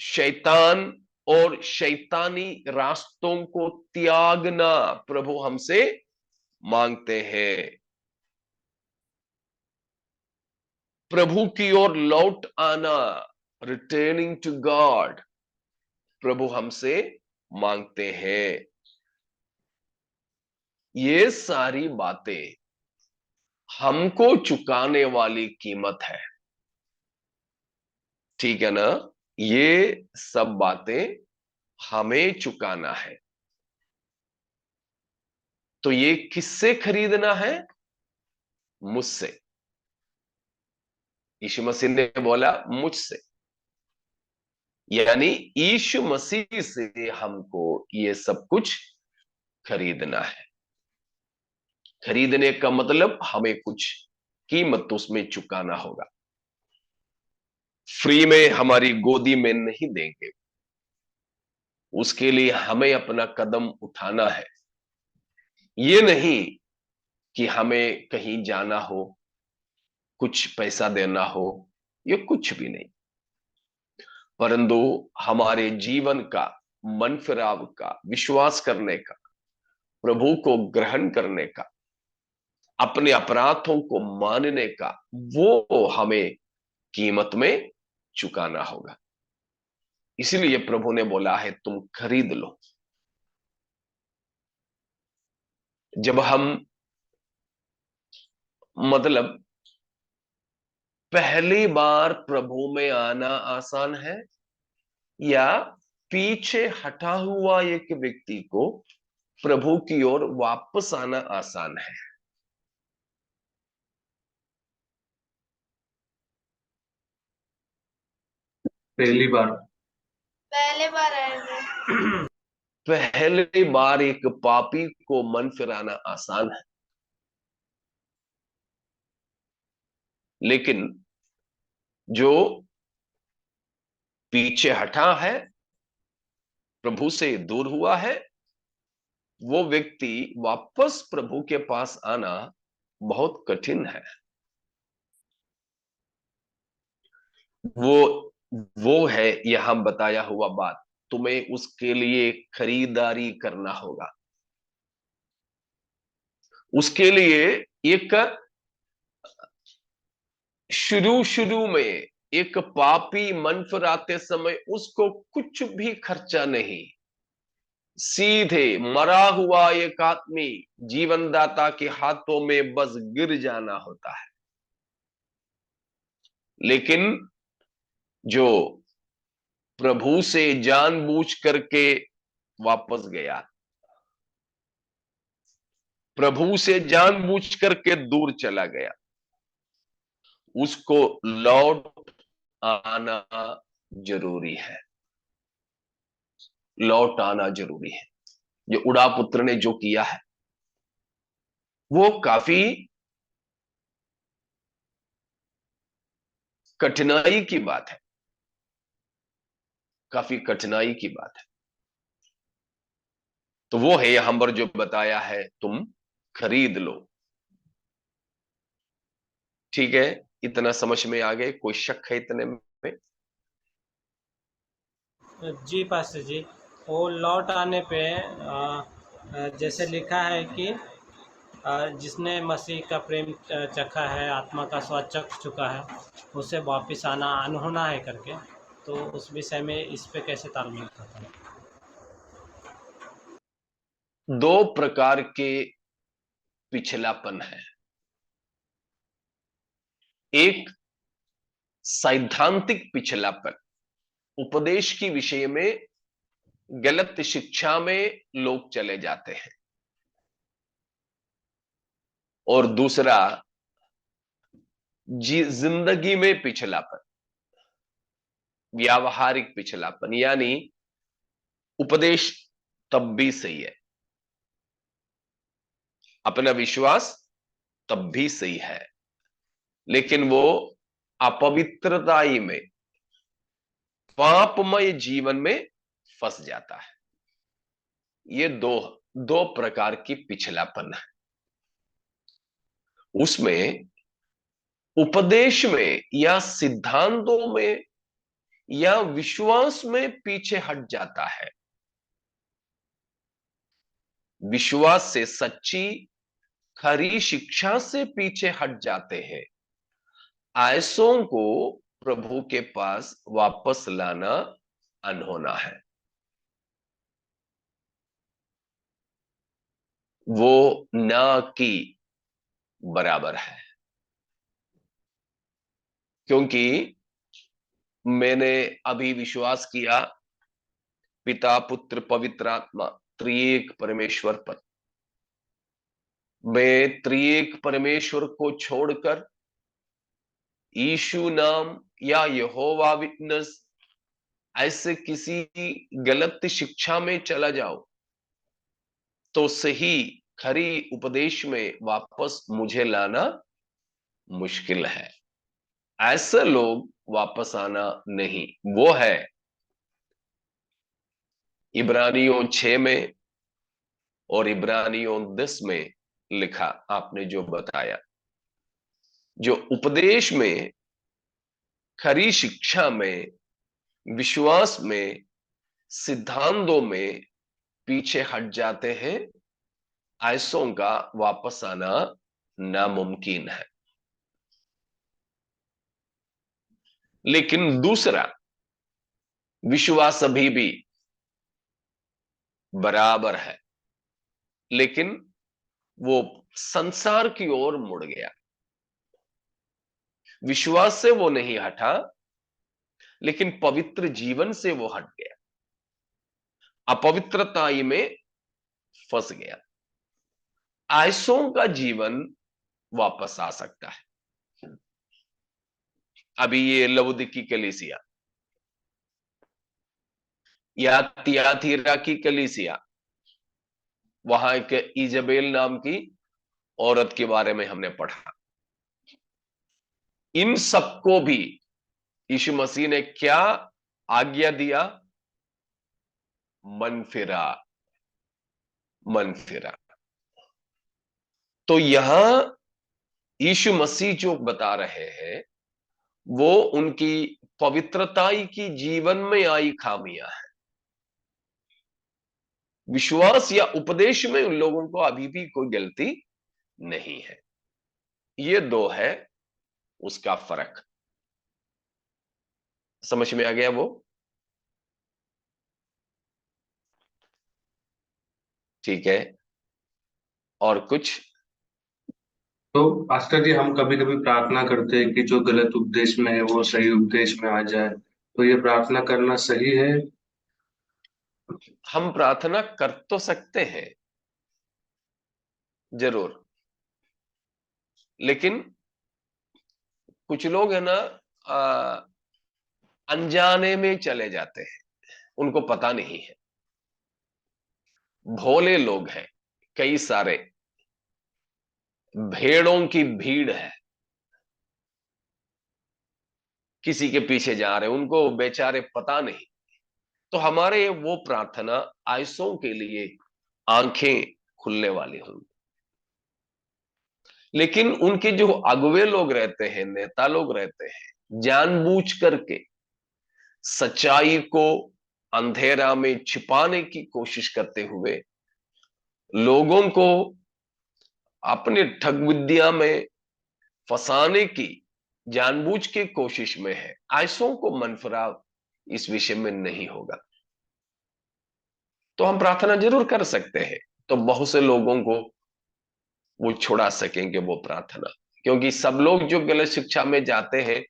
शैतान और शैतानी रास्तों को त्यागना प्रभु हमसे मांगते हैं। प्रभु की ओर लौट आना, रिटर्निंग टू गॉड, प्रभु हमसे मांगते हैं। ये सारी बातें हमको चुकाने वाली कीमत है। ठीक है ना? ये सब बातें हमें चुकाना है। तो ये किससे खरीदना है? मुझसे। यीशु मसीह ने बोला मुझसे, यानी यीशु मसीह से हमको ये सब कुछ खरीदना है। खरीदने का मतलब हमें कुछ कीमत उसमें चुकाना होगा। फ्री में हमारी गोदी में नहीं देंगे। उसके लिए हमें अपना कदम उठाना है। ये नहीं कि हमें कहीं जाना हो, कुछ पैसा देना हो, ये कुछ भी नहीं, परंतु हमारे जीवन का, मन फिराव का, विश्वास करने का, प्रभु को ग्रहण करने का, अपने अपराधों को मानने का, वो हमें कीमत में चुकाना होगा। इसलिए प्रभु ने बोला है तुम खरीद लो। जब हम मतलब पहली बार प्रभु में आना आसान है, या पीछे हटा हुआ एक व्यक्ति को प्रभु की ओर वापस आना आसान है? पहली बार। पहले बार आएंगे। पहली बार एक पापी को मन फिराना आसान है, लेकिन जो पीछे हटा है, प्रभु से दूर हुआ है, वो व्यक्ति वापस प्रभु के पास आना बहुत कठिन है। वो है यहां बताया हुआ बात, तुम्हें उसके लिए खरीदारी करना होगा। उसके लिए एक शुरू में एक पापी मन फिराते समय उसको कुछ भी खर्चा नहीं, सीधे मरा हुआ एक आदमी जीवनदाता के हाथों में बस गिर जाना होता है। लेकिन जो प्रभु से जानबूझ करके वापस गया, प्रभु से जानबूझ करके दूर चला गया, उसको लौट आना जरूरी है। लौट आना जरूरी है। जो उड़ा पुत्र ने जो किया है वो काफी कठिनाई की बात है, काफी कठिनाई की बात है। तो वो है यहां पर जो बताया है तुम खरीद लो। ठीक है, इतना समझ में आ गए? कोई शक है इतने में? जी पास्टर जी, वो लौट आने पे जैसे लिखा है कि जिसने मसीह का प्रेम चखा है, आत्मा का स्वाद चख चुका है, उसे वापस आना अनहोना है करके, तो उस विषय में इस पे कैसे तालमेल करता है? दो प्रकार के पिछलापन है। एक सैद्धांतिक पिछलापन, उपदेश की विषय में गलत शिक्षा में लोग चले जाते हैं, और दूसरा जिंदगी में पिछलापन, व्यावहारिक पिछलापन, यानी उपदेश तब भी सही है, अपना विश्वास तब भी सही है, लेकिन वो अपवित्रताई में, पापमय जीवन में फंस जाता है। ये दो दो प्रकार की पिछलापन है। उसमें उपदेश में या सिद्धांतों में या विश्वास में पीछे हट जाता है। विश्वास से, सच्ची खरी शिक्षा से पीछे हट जाते हैं। ऐसों को प्रभु के पास वापस लाना अनहोना है। वो ना की बराबर है, क्योंकि मैंने अभी विश्वास किया पिता पुत्र पवित्र आत्मा त्रिएक परमेश्वर पर। मैं त्रिएक परमेश्वर को छोड़कर यीशु नाम या यहोवा विटनेस ऐसे किसी गलत शिक्षा में चला जाओ तो सही खरी उपदेश में वापस मुझे लाना मुश्किल है। ऐसे लोग वापस आना नहीं, वो है इब्रानियों 6 में और इब्रानियों 10 में लिखा, आपने जो बताया, जो उपदेश में, खरी शिक्षा में, विश्वास में, सिद्धांतों में पीछे हट जाते हैं, ऐसों का वापस आना नामुमकिन है। लेकिन दूसरा, विश्वास अभी भी बराबर है, लेकिन वो संसार की ओर मुड़ गया। विश्वास से वो नहीं हटा, लेकिन पवित्र जीवन से वो हट गया, अपवित्रताई में फंस गया। ऐसों का जीवन वापस आ सकता है। अभी ये लवोदिकी कलीसिया या तियातीरा की कलीसिया, वहां एक इजबेल नाम की औरत के बारे में हमने पढ़ा। इन सबको भी यीशु मसीह ने क्या आज्ञा दिया? मन फिरा, मन फिरा। तो यहां यीशु मसीह जो बता रहे हैं वो उनकी पवित्रताई की जीवन में आई खामियां है। विश्वास या उपदेश में उन लोगों को अभी भी कोई गलती नहीं है। ये दो है उसका फर्क। समझ में आ गया वो? ठीक है, और कुछ? तो पास्टर जी, हम कभी कभी प्रार्थना करते हैं कि जो गलत उपदेश में है वो सही उपदेश में आ जाए, तो ये प्रार्थना करना सही है? हम प्रार्थना कर तो सकते हैं जरूर, लेकिन कुछ लोग है ना, अनजाने में चले जाते हैं, उनको पता नहीं है। भोले लोग हैं कई सारे, भेड़ों की भीड़ है, किसी के पीछे जा रहे, उनको बेचारे पता नहीं। तो हमारे वो प्रार्थना आयसों के लिए आंखें खुलने वाली होंगी। लेकिन उनके जो अगुवे लोग रहते हैं, नेता लोग रहते हैं, जानबूझ करके सच्चाई को अंधेरा में छिपाने की कोशिश करते हुए लोगों को अपने ठग विद्या में फंसाने की जानबूझ के कोशिश में है। आयसों को मनफराव इस विषय में नहीं होगा। तो हम प्रार्थना जरूर कर सकते हैं, तो बहुत से लोगों को वो छुड़ा सकेंगे वो प्रार्थना। क्योंकि सब लोग जो गलत शिक्षा में जाते हैं,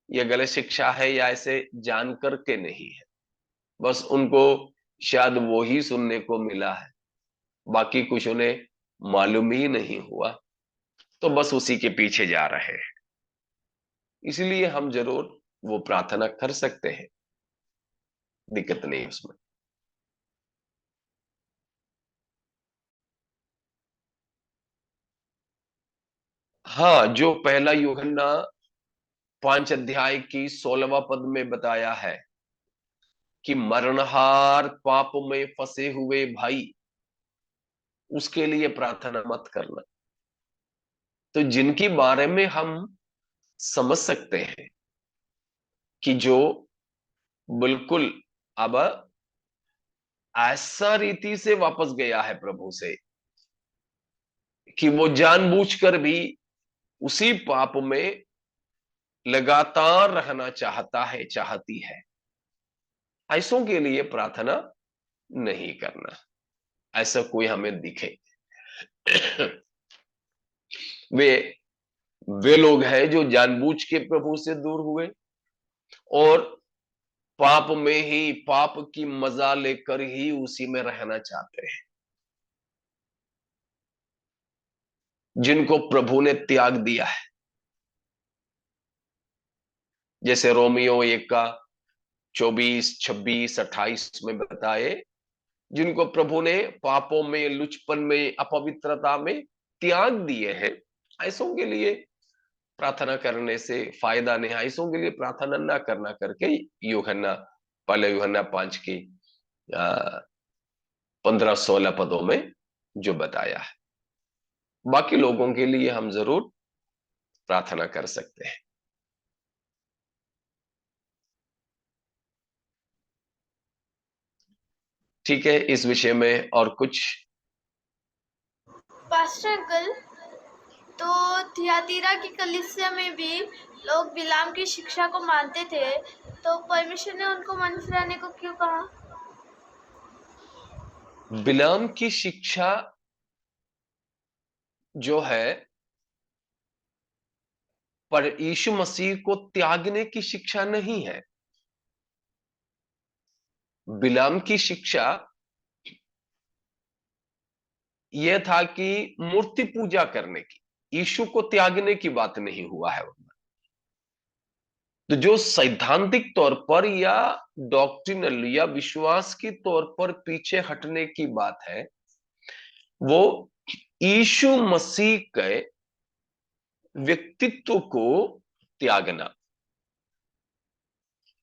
ये गलत शिक्षा है या ऐसे जान करके नहीं है, बस उनको शायद वो ही सुनने को मिला है, बाकी कुछ उन्हें मालूम ही नहीं हुआ, तो बस उसी के पीछे जा रहे हैं। इसलिए हम जरूर वो प्रार्थना कर सकते हैं, दिक्कत नहीं उसमें। हाँ, जो पहला यूहन्ना 5 अध्याय की 16वां पद में बताया है कि मरणहार पाप में फंसे हुए भाई, उसके लिए प्रार्थना मत करना। तो जिनके बारे में हम समझ सकते हैं कि जो बिल्कुल अब ऐसा रीति से वापस गया है प्रभु से कि वो जानबूझकर भी उसी पाप में लगातार रहना चाहता है, चाहती है, ऐसों के लिए प्रार्थना नहीं करना। ऐसा कोई हमें दिखे वे वे लोग हैं जो जानबूझ के प्रभु से दूर हुए और पाप में ही, पाप की मजा लेकर ही उसी में रहना चाहते हैं, जिनको प्रभु ने त्याग दिया है। जैसे रोमियो 1 का 24, 26, 28 में बताए, जिनको प्रभु ने पापों में, लुचपन में, अपवित्रता में त्याग दिए हैं, ऐसों के लिए प्रार्थना करने से फायदा नहीं। ऐसों के लिए प्रार्थना ना करना करके यूहन्ना, पहले यूहन्ना 5 की 15-16 पदों में जो बताया है। बाकी लोगों के लिए हम जरूर प्रार्थना कर सकते हैं। ठीक है, इस विषय में और कुछ? पास्टर अंकल, तो थियातीरा की कलीसिया में भी लोग बिलाम की शिक्षा को मानते थे, तो परमेश्वर ने उनको मन फिराने को क्यों कहा? बिलाम की शिक्षा जो है पर यीशु मसीह को त्यागने की शिक्षा नहीं है। बिलाम की शिक्षा यह था कि मूर्ति पूजा करने की, यीशु को त्यागने की बात नहीं हुआ है। तो जो सैद्धांतिक तौर पर या डॉक्ट्रिनल या विश्वास के तौर पर पीछे हटने की बात है, वो यीशु मसीह के व्यक्तित्व को त्यागना।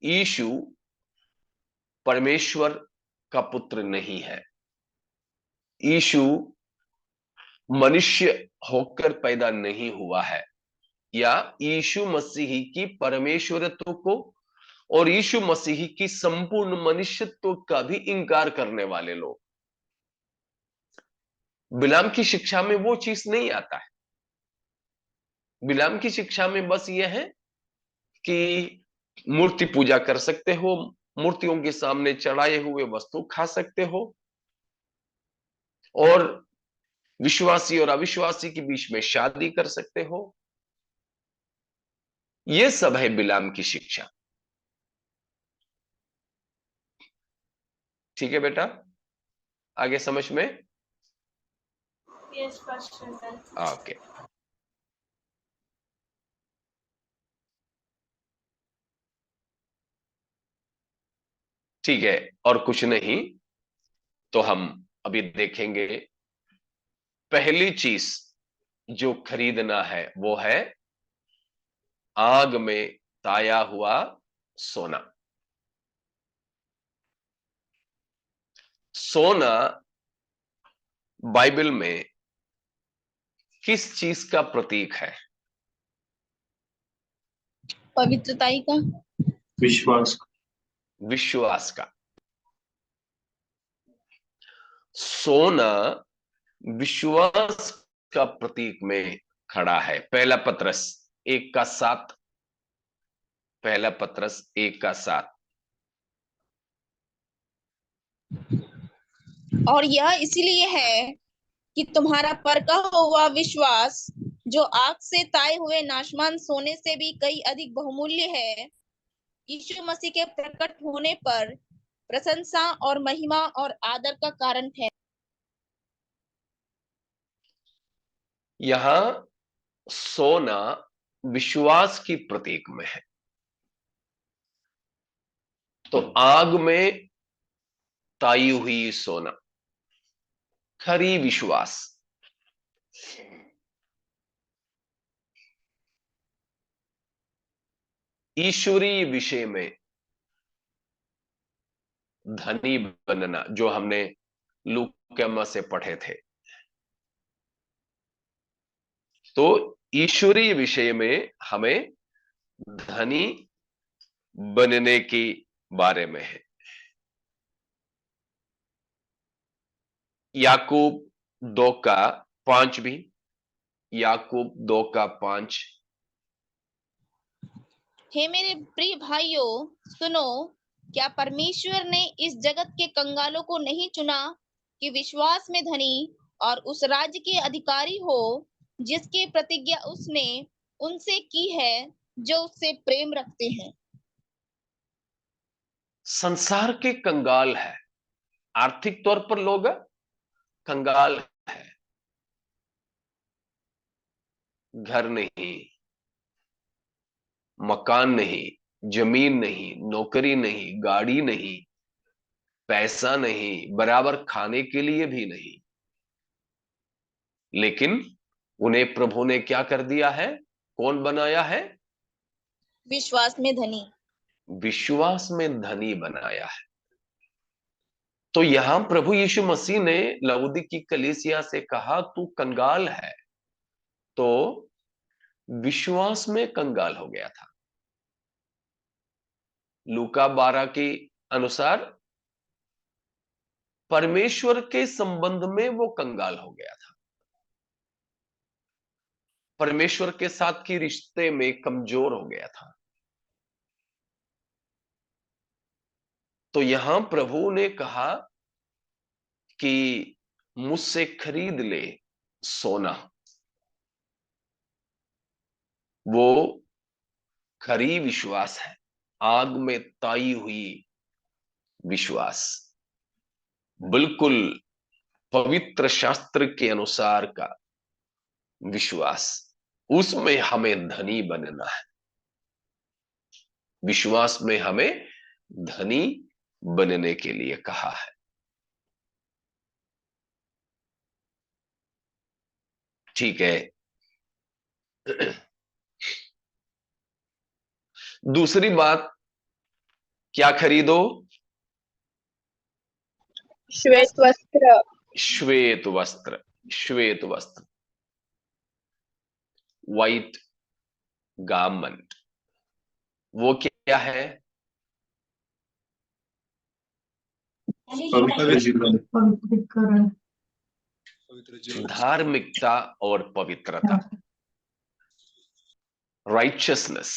यीशु परमेश्वर का पुत्र नहीं है। यीशु मनुष्य होकर पैदा नहीं हुआ है, या यीशु मसीह की परमेश्वरत्व को और यीशु मसीह की संपूर्ण मनुष्यत्व का भी इंकार करने वाले लोग, बिलाम की शिक्षा में वो चीज नहीं आता है। बिलाम की शिक्षा में बस यह है कि मूर्ति पूजा कर सकते हो, मूर्तियों के सामने चढ़ाए हुए वस्तु खा सकते हो, और विश्वासी और अविश्वासी के बीच में शादी कर सकते हो। यह सब है बिलाम की शिक्षा। ठीक है बेटा, आगे समझ में? Yes pastor uncle. ओके। ठीक है, और कुछ नहीं तो हम अभी देखेंगे। पहली चीज जो खरीदना है वो है आग में ताया हुआ सोना। सोना बाइबल में किस चीज का प्रतीक है? पवित्रताई का, विश्वास। विश्वास का। सोना विश्वास का प्रतीक में खड़ा है। पहला पत्रस 1:7। पहला पत्रस 1:7। और यह इसीलिए है कि तुम्हारा परखा हुआ विश्वास, जो आग से ताए हुए नाशमान सोने से भी कई अधिक बहुमूल्य है, यीशु मसीह के प्रकट होने पर प्रशंसा और महिमा और आदर का कारण है। यहां सोना विश्वास की प्रतीक में है। तो आग में ताई हुई सोना, खरी विश्वास। ईश्वरीय विषय में धनी बनना, जो हमने लूका से पढ़े थे। तो ईश्वरीय विषय में हमें धनी बनने के बारे में है। याकूब 2:5 भी, याकूब 2:5। हे मेरे प्रिय भाइयों, सुनो, क्या परमेश्वर ने इस जगत के कंगालों को नहीं चुना कि विश्वास में धनी और उस राज्य के अधिकारी हो जिसकी प्रतिज्ञा उसने उनसे की है जो उससे प्रेम रखते हैं। संसार के कंगाल है, आर्थिक तौर पर लोग कंगाल है। घर नहीं, मकान नहीं, जमीन नहीं, नौकरी नहीं, गाड़ी नहीं, पैसा नहीं, बराबर खाने के लिए भी नहीं। लेकिन उन्हें प्रभु ने क्या कर दिया है? कौन बनाया है? विश्वास में धनी। विश्वास में धनी बनाया है। तो यहां प्रभु यीशु मसीह ने लवोदिकी कलीसिया से कहा, तू कंगाल है, तो विश्वास में कंगाल हो गया था। लूका 12 के अनुसार परमेश्वर के संबंध में वो कंगाल हो गया था, परमेश्वर के साथ की रिश्ते में कमजोर हो गया था। तो यहां प्रभु ने कहा कि मुझसे खरीद ले सोना। वो खरी विश्वास है, आग में ताई हुई विश्वास, बिल्कुल पवित्र शास्त्र के अनुसार का विश्वास। उसमें हमें धनी बनना है, विश्वास में हमें धनी बनने के लिए कहा है। ठीक है। दूसरी बात, क्या खरीदो? श्वेत वस्त्र। श्वेत वस्त्र। श्वेत वस्त्र, व्हाइट गारमेंट। वो क्या है? पवित्र जीवन। धार्मिकता और पवित्रता, राइचियसनेस।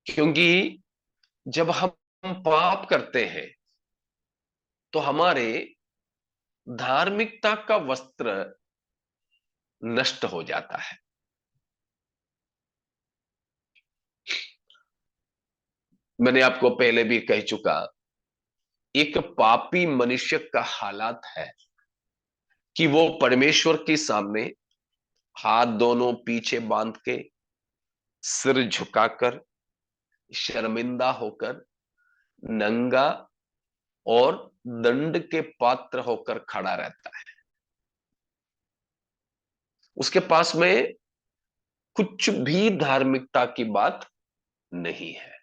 क्योंकि जब हम पाप करते हैं तो हमारे धार्मिकता का वस्त्र नष्ट हो जाता है। मैंने आपको पहले भी कह चुका, एक पापी मनुष्य का हालात है कि वो परमेश्वर के सामने हाथ दोनों पीछे बांध के, सिर झुकाकर, शर्मिंदा होकर, नंगा और दंड के पात्र होकर खड़ा रहता है। उसके पास में कुछ भी धार्मिकता की बात नहीं है।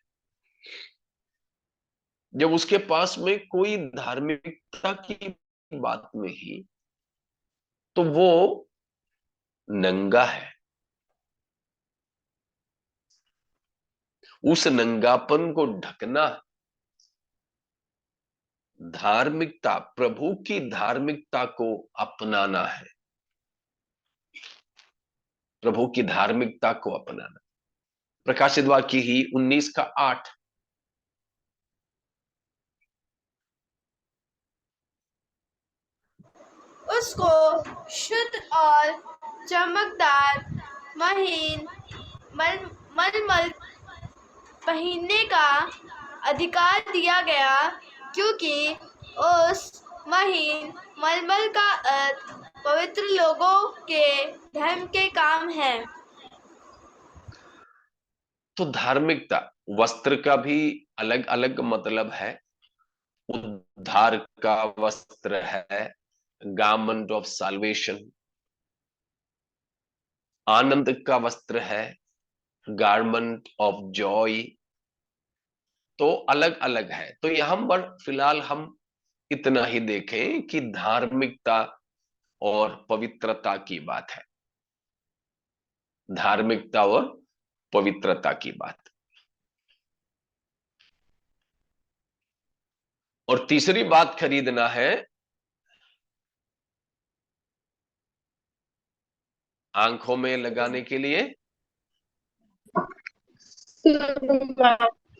जब उसके पास में कोई धार्मिकता की बात नहीं, तो वो नंगा है। उस नंगापन को ढकना धार्मिकता, प्रभु की धार्मिकता को अपनाना है, प्रभु की धार्मिकता को अपनाना। प्रकाशित वाक्य ही 19 का 8। उसको शुद्ध और चमकदार महीन मलमल पहनने का अधिकार दिया गया, क्योंकि उस महीन मलमल का अर्थ पवित्र लोगों के धर्म के काम है। तो धार्मिकता, वस्त्र का भी अलग अलग मतलब है। उद्धार का वस्त्र है, गारमेंट ऑफ साल्वेशन। आनंद का वस्त्र है, गारमेंट ऑफ जॉय। तो अलग अलग है। तो यहां पर फिलहाल हम इतना ही देखें कि धार्मिकता और पवित्रता की बात है, धार्मिकता और पवित्रता की बात। और तीसरी बात खरीदना है, आंखों में लगाने के लिए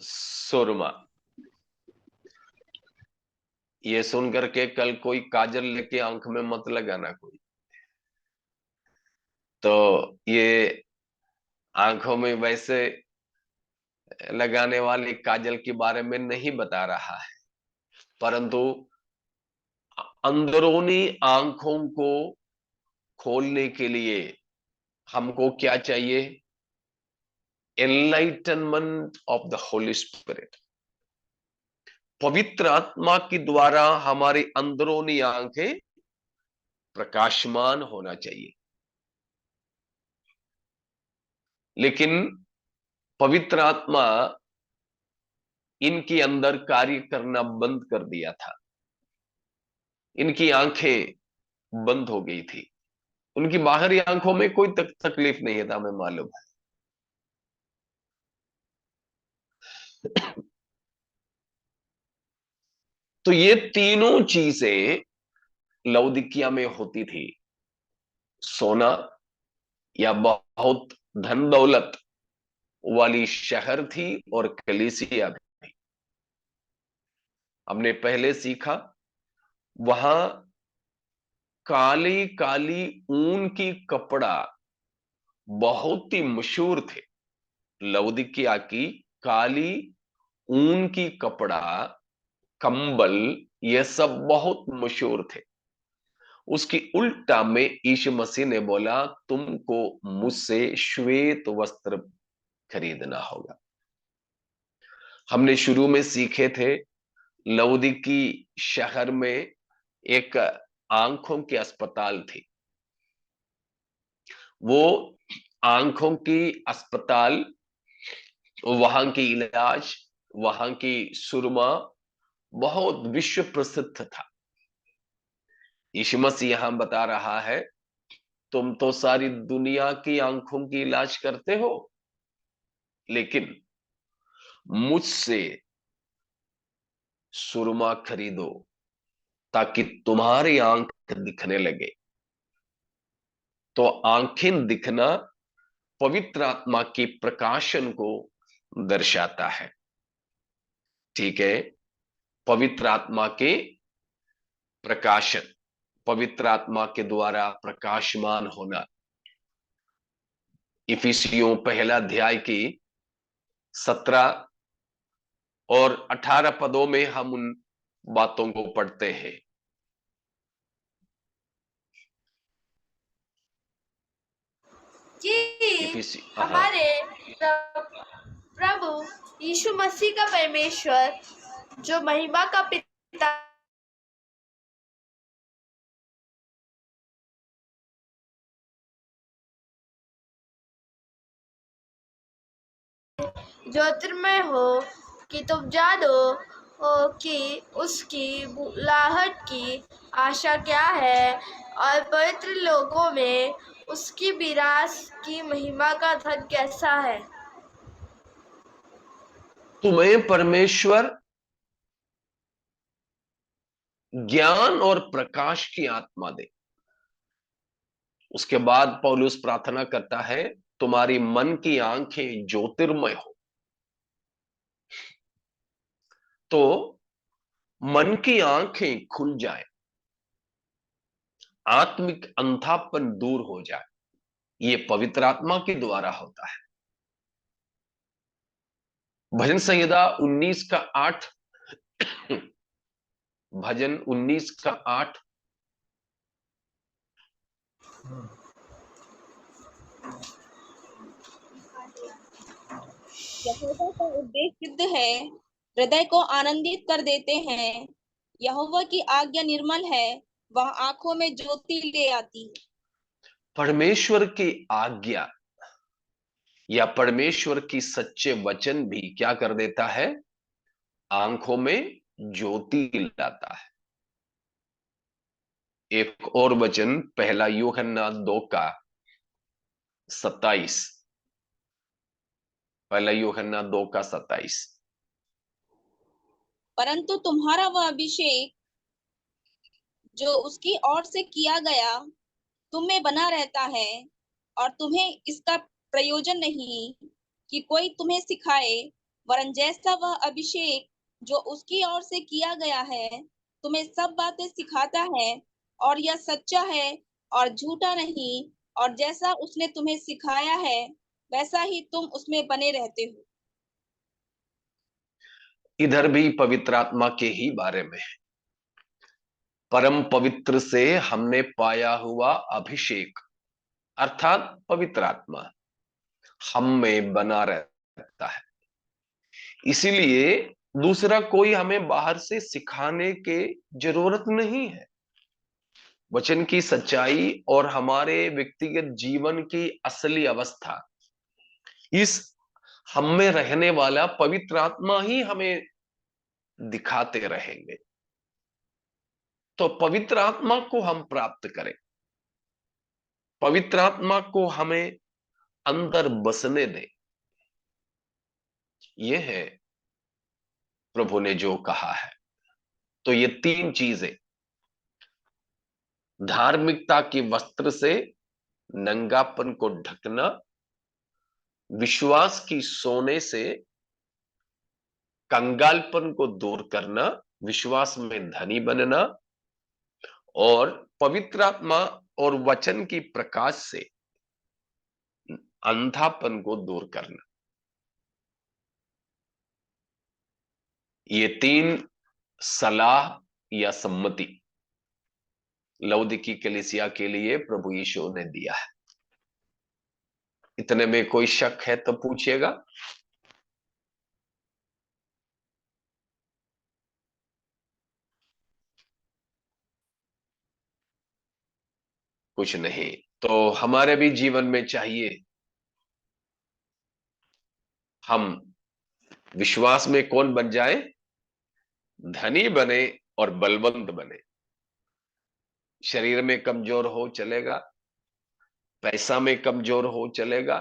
सुरमा। ये सुन करके कल कोई काजल लेके आंख में मत लगाना कोई। तो ये आंखों में वैसे लगाने वाली काजल के बारे में नहीं बता रहा है, परंतु अंदरूनी आंखों को खोलने के लिए हमको क्या चाहिए? Enlightenment of the Holi spirit. पवित्र आत्मा के द्वारा हमारी अंदरूनी आंखें प्रकाशमान होना चाहिए। लेकिन पवित्र आत्मा इनके अंदर कार्य करना बंद कर दिया था। इनकी आंखें बंद हो गई थी। उनकी बाहरी आंखों में कोई तकलीफ नहीं था, हमें मालूम है। तो ये तीनों चीजें लौदीकिया में होती थी। सोना या बहुत धन दौलत वाली शहर थी और कलीसिया भी। हमने पहले सीखा वहां काली काली ऊन की कपड़ा बहुत ही मशहूर थे। लौदीकिया की काली ऊन की कपड़ा, कंबल, ये सब बहुत मशहूर थे। उसकी उल्टा में यीशु मसीह ने बोला, तुमको मुझसे श्वेत वस्त्र खरीदना होगा। हमने शुरू में सीखे थे लौदीकी शहर में एक आंखों की अस्पताल थी। वो आंखों की अस्पताल, वहां की इलाज, वहां की सुरमा बहुत विश्व प्रसिद्ध था। यीशु मसीह यहां बता रहा है, तुम तो सारी दुनिया की आंखों की इलाज करते हो, लेकिन मुझसे सुरमा खरीदो ताकि तुम्हारी आंख दिखने लगे। तो आंखें दिखना पवित्र आत्मा की प्रकाशन को दर्शाता है। ठीक है, पवित्र आत्मा के प्रकाशन, पवित्र आत्मा के द्वारा प्रकाशमान होना। इफिसियों पहला अध्याय की 17 और 18 पदों में हम उन बातों को पढ़ते हैं। कि हमारे प्रभु यीशु मसीह का परमेश्वर जो महिमा का पिता ज्योतिर्मय हो, कि तुम जानो हो कि उसकी बुलाहट की आशा क्या है और पवित्र लोगों में उसकी विरास की महिमा का धन कैसा है। तुम्हें परमेश्वर ज्ञान और प्रकाश की आत्मा दे। उसके बाद पौलुस प्रार्थना करता है, तुम्हारी मन की आंखें ज्योतिर्मय हो। तो मन की आंखें खुल जाए, आत्मिक अंधापन दूर हो जाए, ये पवित्र आत्मा के द्वारा होता है। भजन संहिता 19 का 8, भजन 19 का 8। यहोवा का उपदेश सिद्ध है, हृदय को आनंदित कर देते हैं। यहोवा की आज्ञा निर्मल है, वह आंखों में ज्योति ले आती है। परमेश्वर की आज्ञा या परमेश्वर की सच्चे वचन भी क्या कर देता है? आंखों में ज्योति लाता है। एक और वचन पहला यूहन्ना 2 का 27, पहला यूहन्ना 2 का 27। परंतु तुम्हारा वह अभिषेक जो उसकी ओर से किया गया तुम में बना रहता है, और तुम्हें इसका प्रयोजन नहीं कि कोई तुम्हें सिखाए, वरन जैसा वह अभिषेक जो उसकी ओर से किया गया है तुम्हें सब बातें सिखाता है, और यह सच्चा है और झूठा नहीं, और जैसा उसने तुम्हें सिखाया है वैसा ही तुम उसमें बने रहते हो। इधर भी पवित्र आत्मा के ही बारे में है। परम पवित्र से हमने पाया हुआ अभिषेक अर्थात पवित्र आत्मा हम में बना रहता है। इसीलिए दूसरा कोई हमें बाहर से सिखाने के जरूरत नहीं है। वचन की सच्चाई और हमारे व्यक्तिगत जीवन की असली अवस्था, इस हम में रहने वाला पवित्र आत्मा ही हमें दिखाते रहेंगे। तो पवित्र आत्मा को हम प्राप्त करें, पवित्र आत्मा को हमें अंदर बसने दें। यह है प्रभु ने जो कहा है। तो ये तीन चीजें, धार्मिकता के वस्त्र से नंगापन को ढकना, विश्वास की सोने से कंगालपन को दूर करना, विश्वास में धनी बनना, और पवित्र आत्मा और वचन की प्रकाश से अंधापन को दूर करना। ये तीन सलाह या सम्मति लौदीकी कलीसिया के लिए प्रभु यीशु ने दिया है। इतने में कोई शक है तो पूछिएगा। कुछ नहीं। तो हमारे भी जीवन में चाहिए हम विश्वास में कौन बन जाए? धनी बने और बलवंत बने। शरीर में कमजोर हो चलेगा, पैसा में कमजोर हो चलेगा,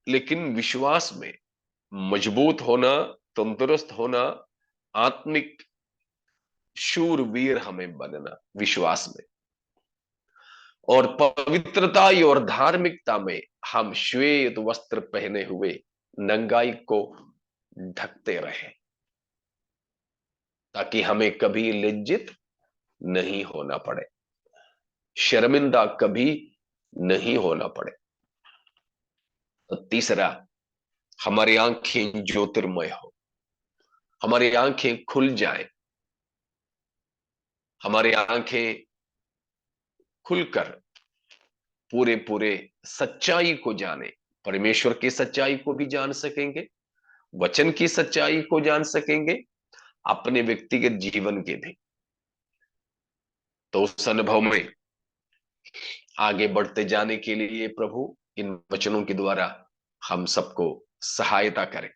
लेकिन विश्वास में मजबूत होना, तंदुरुस्त होना, आत्मिक शूरवीर हमें बनना विश्वास में। और पवित्रता और धार्मिकता में हम श्वेत वस्त्र पहने हुए नंगाई को ढकते रहें, ताकि हमें कभी लज्जित नहीं होना पड़े, शर्मिंदा कभी नहीं होना पड़े। तो तीसरा, हमारी आंखें ज्योतिर्मय हो, हमारी आंखें खुल जाएं, हमारी आंखें खुलकर पूरे पूरे सच्चाई को जाने, परमेश्वर की सच्चाई को भी जान सकेंगे, वचन की सच्चाई को जान सकेंगे, अपने व्यक्तिगत जीवन के भी। तो उस अनुभव में आगे बढ़ते जाने के लिए प्रभु इन वचनों के द्वारा हम सबको सहायता करें।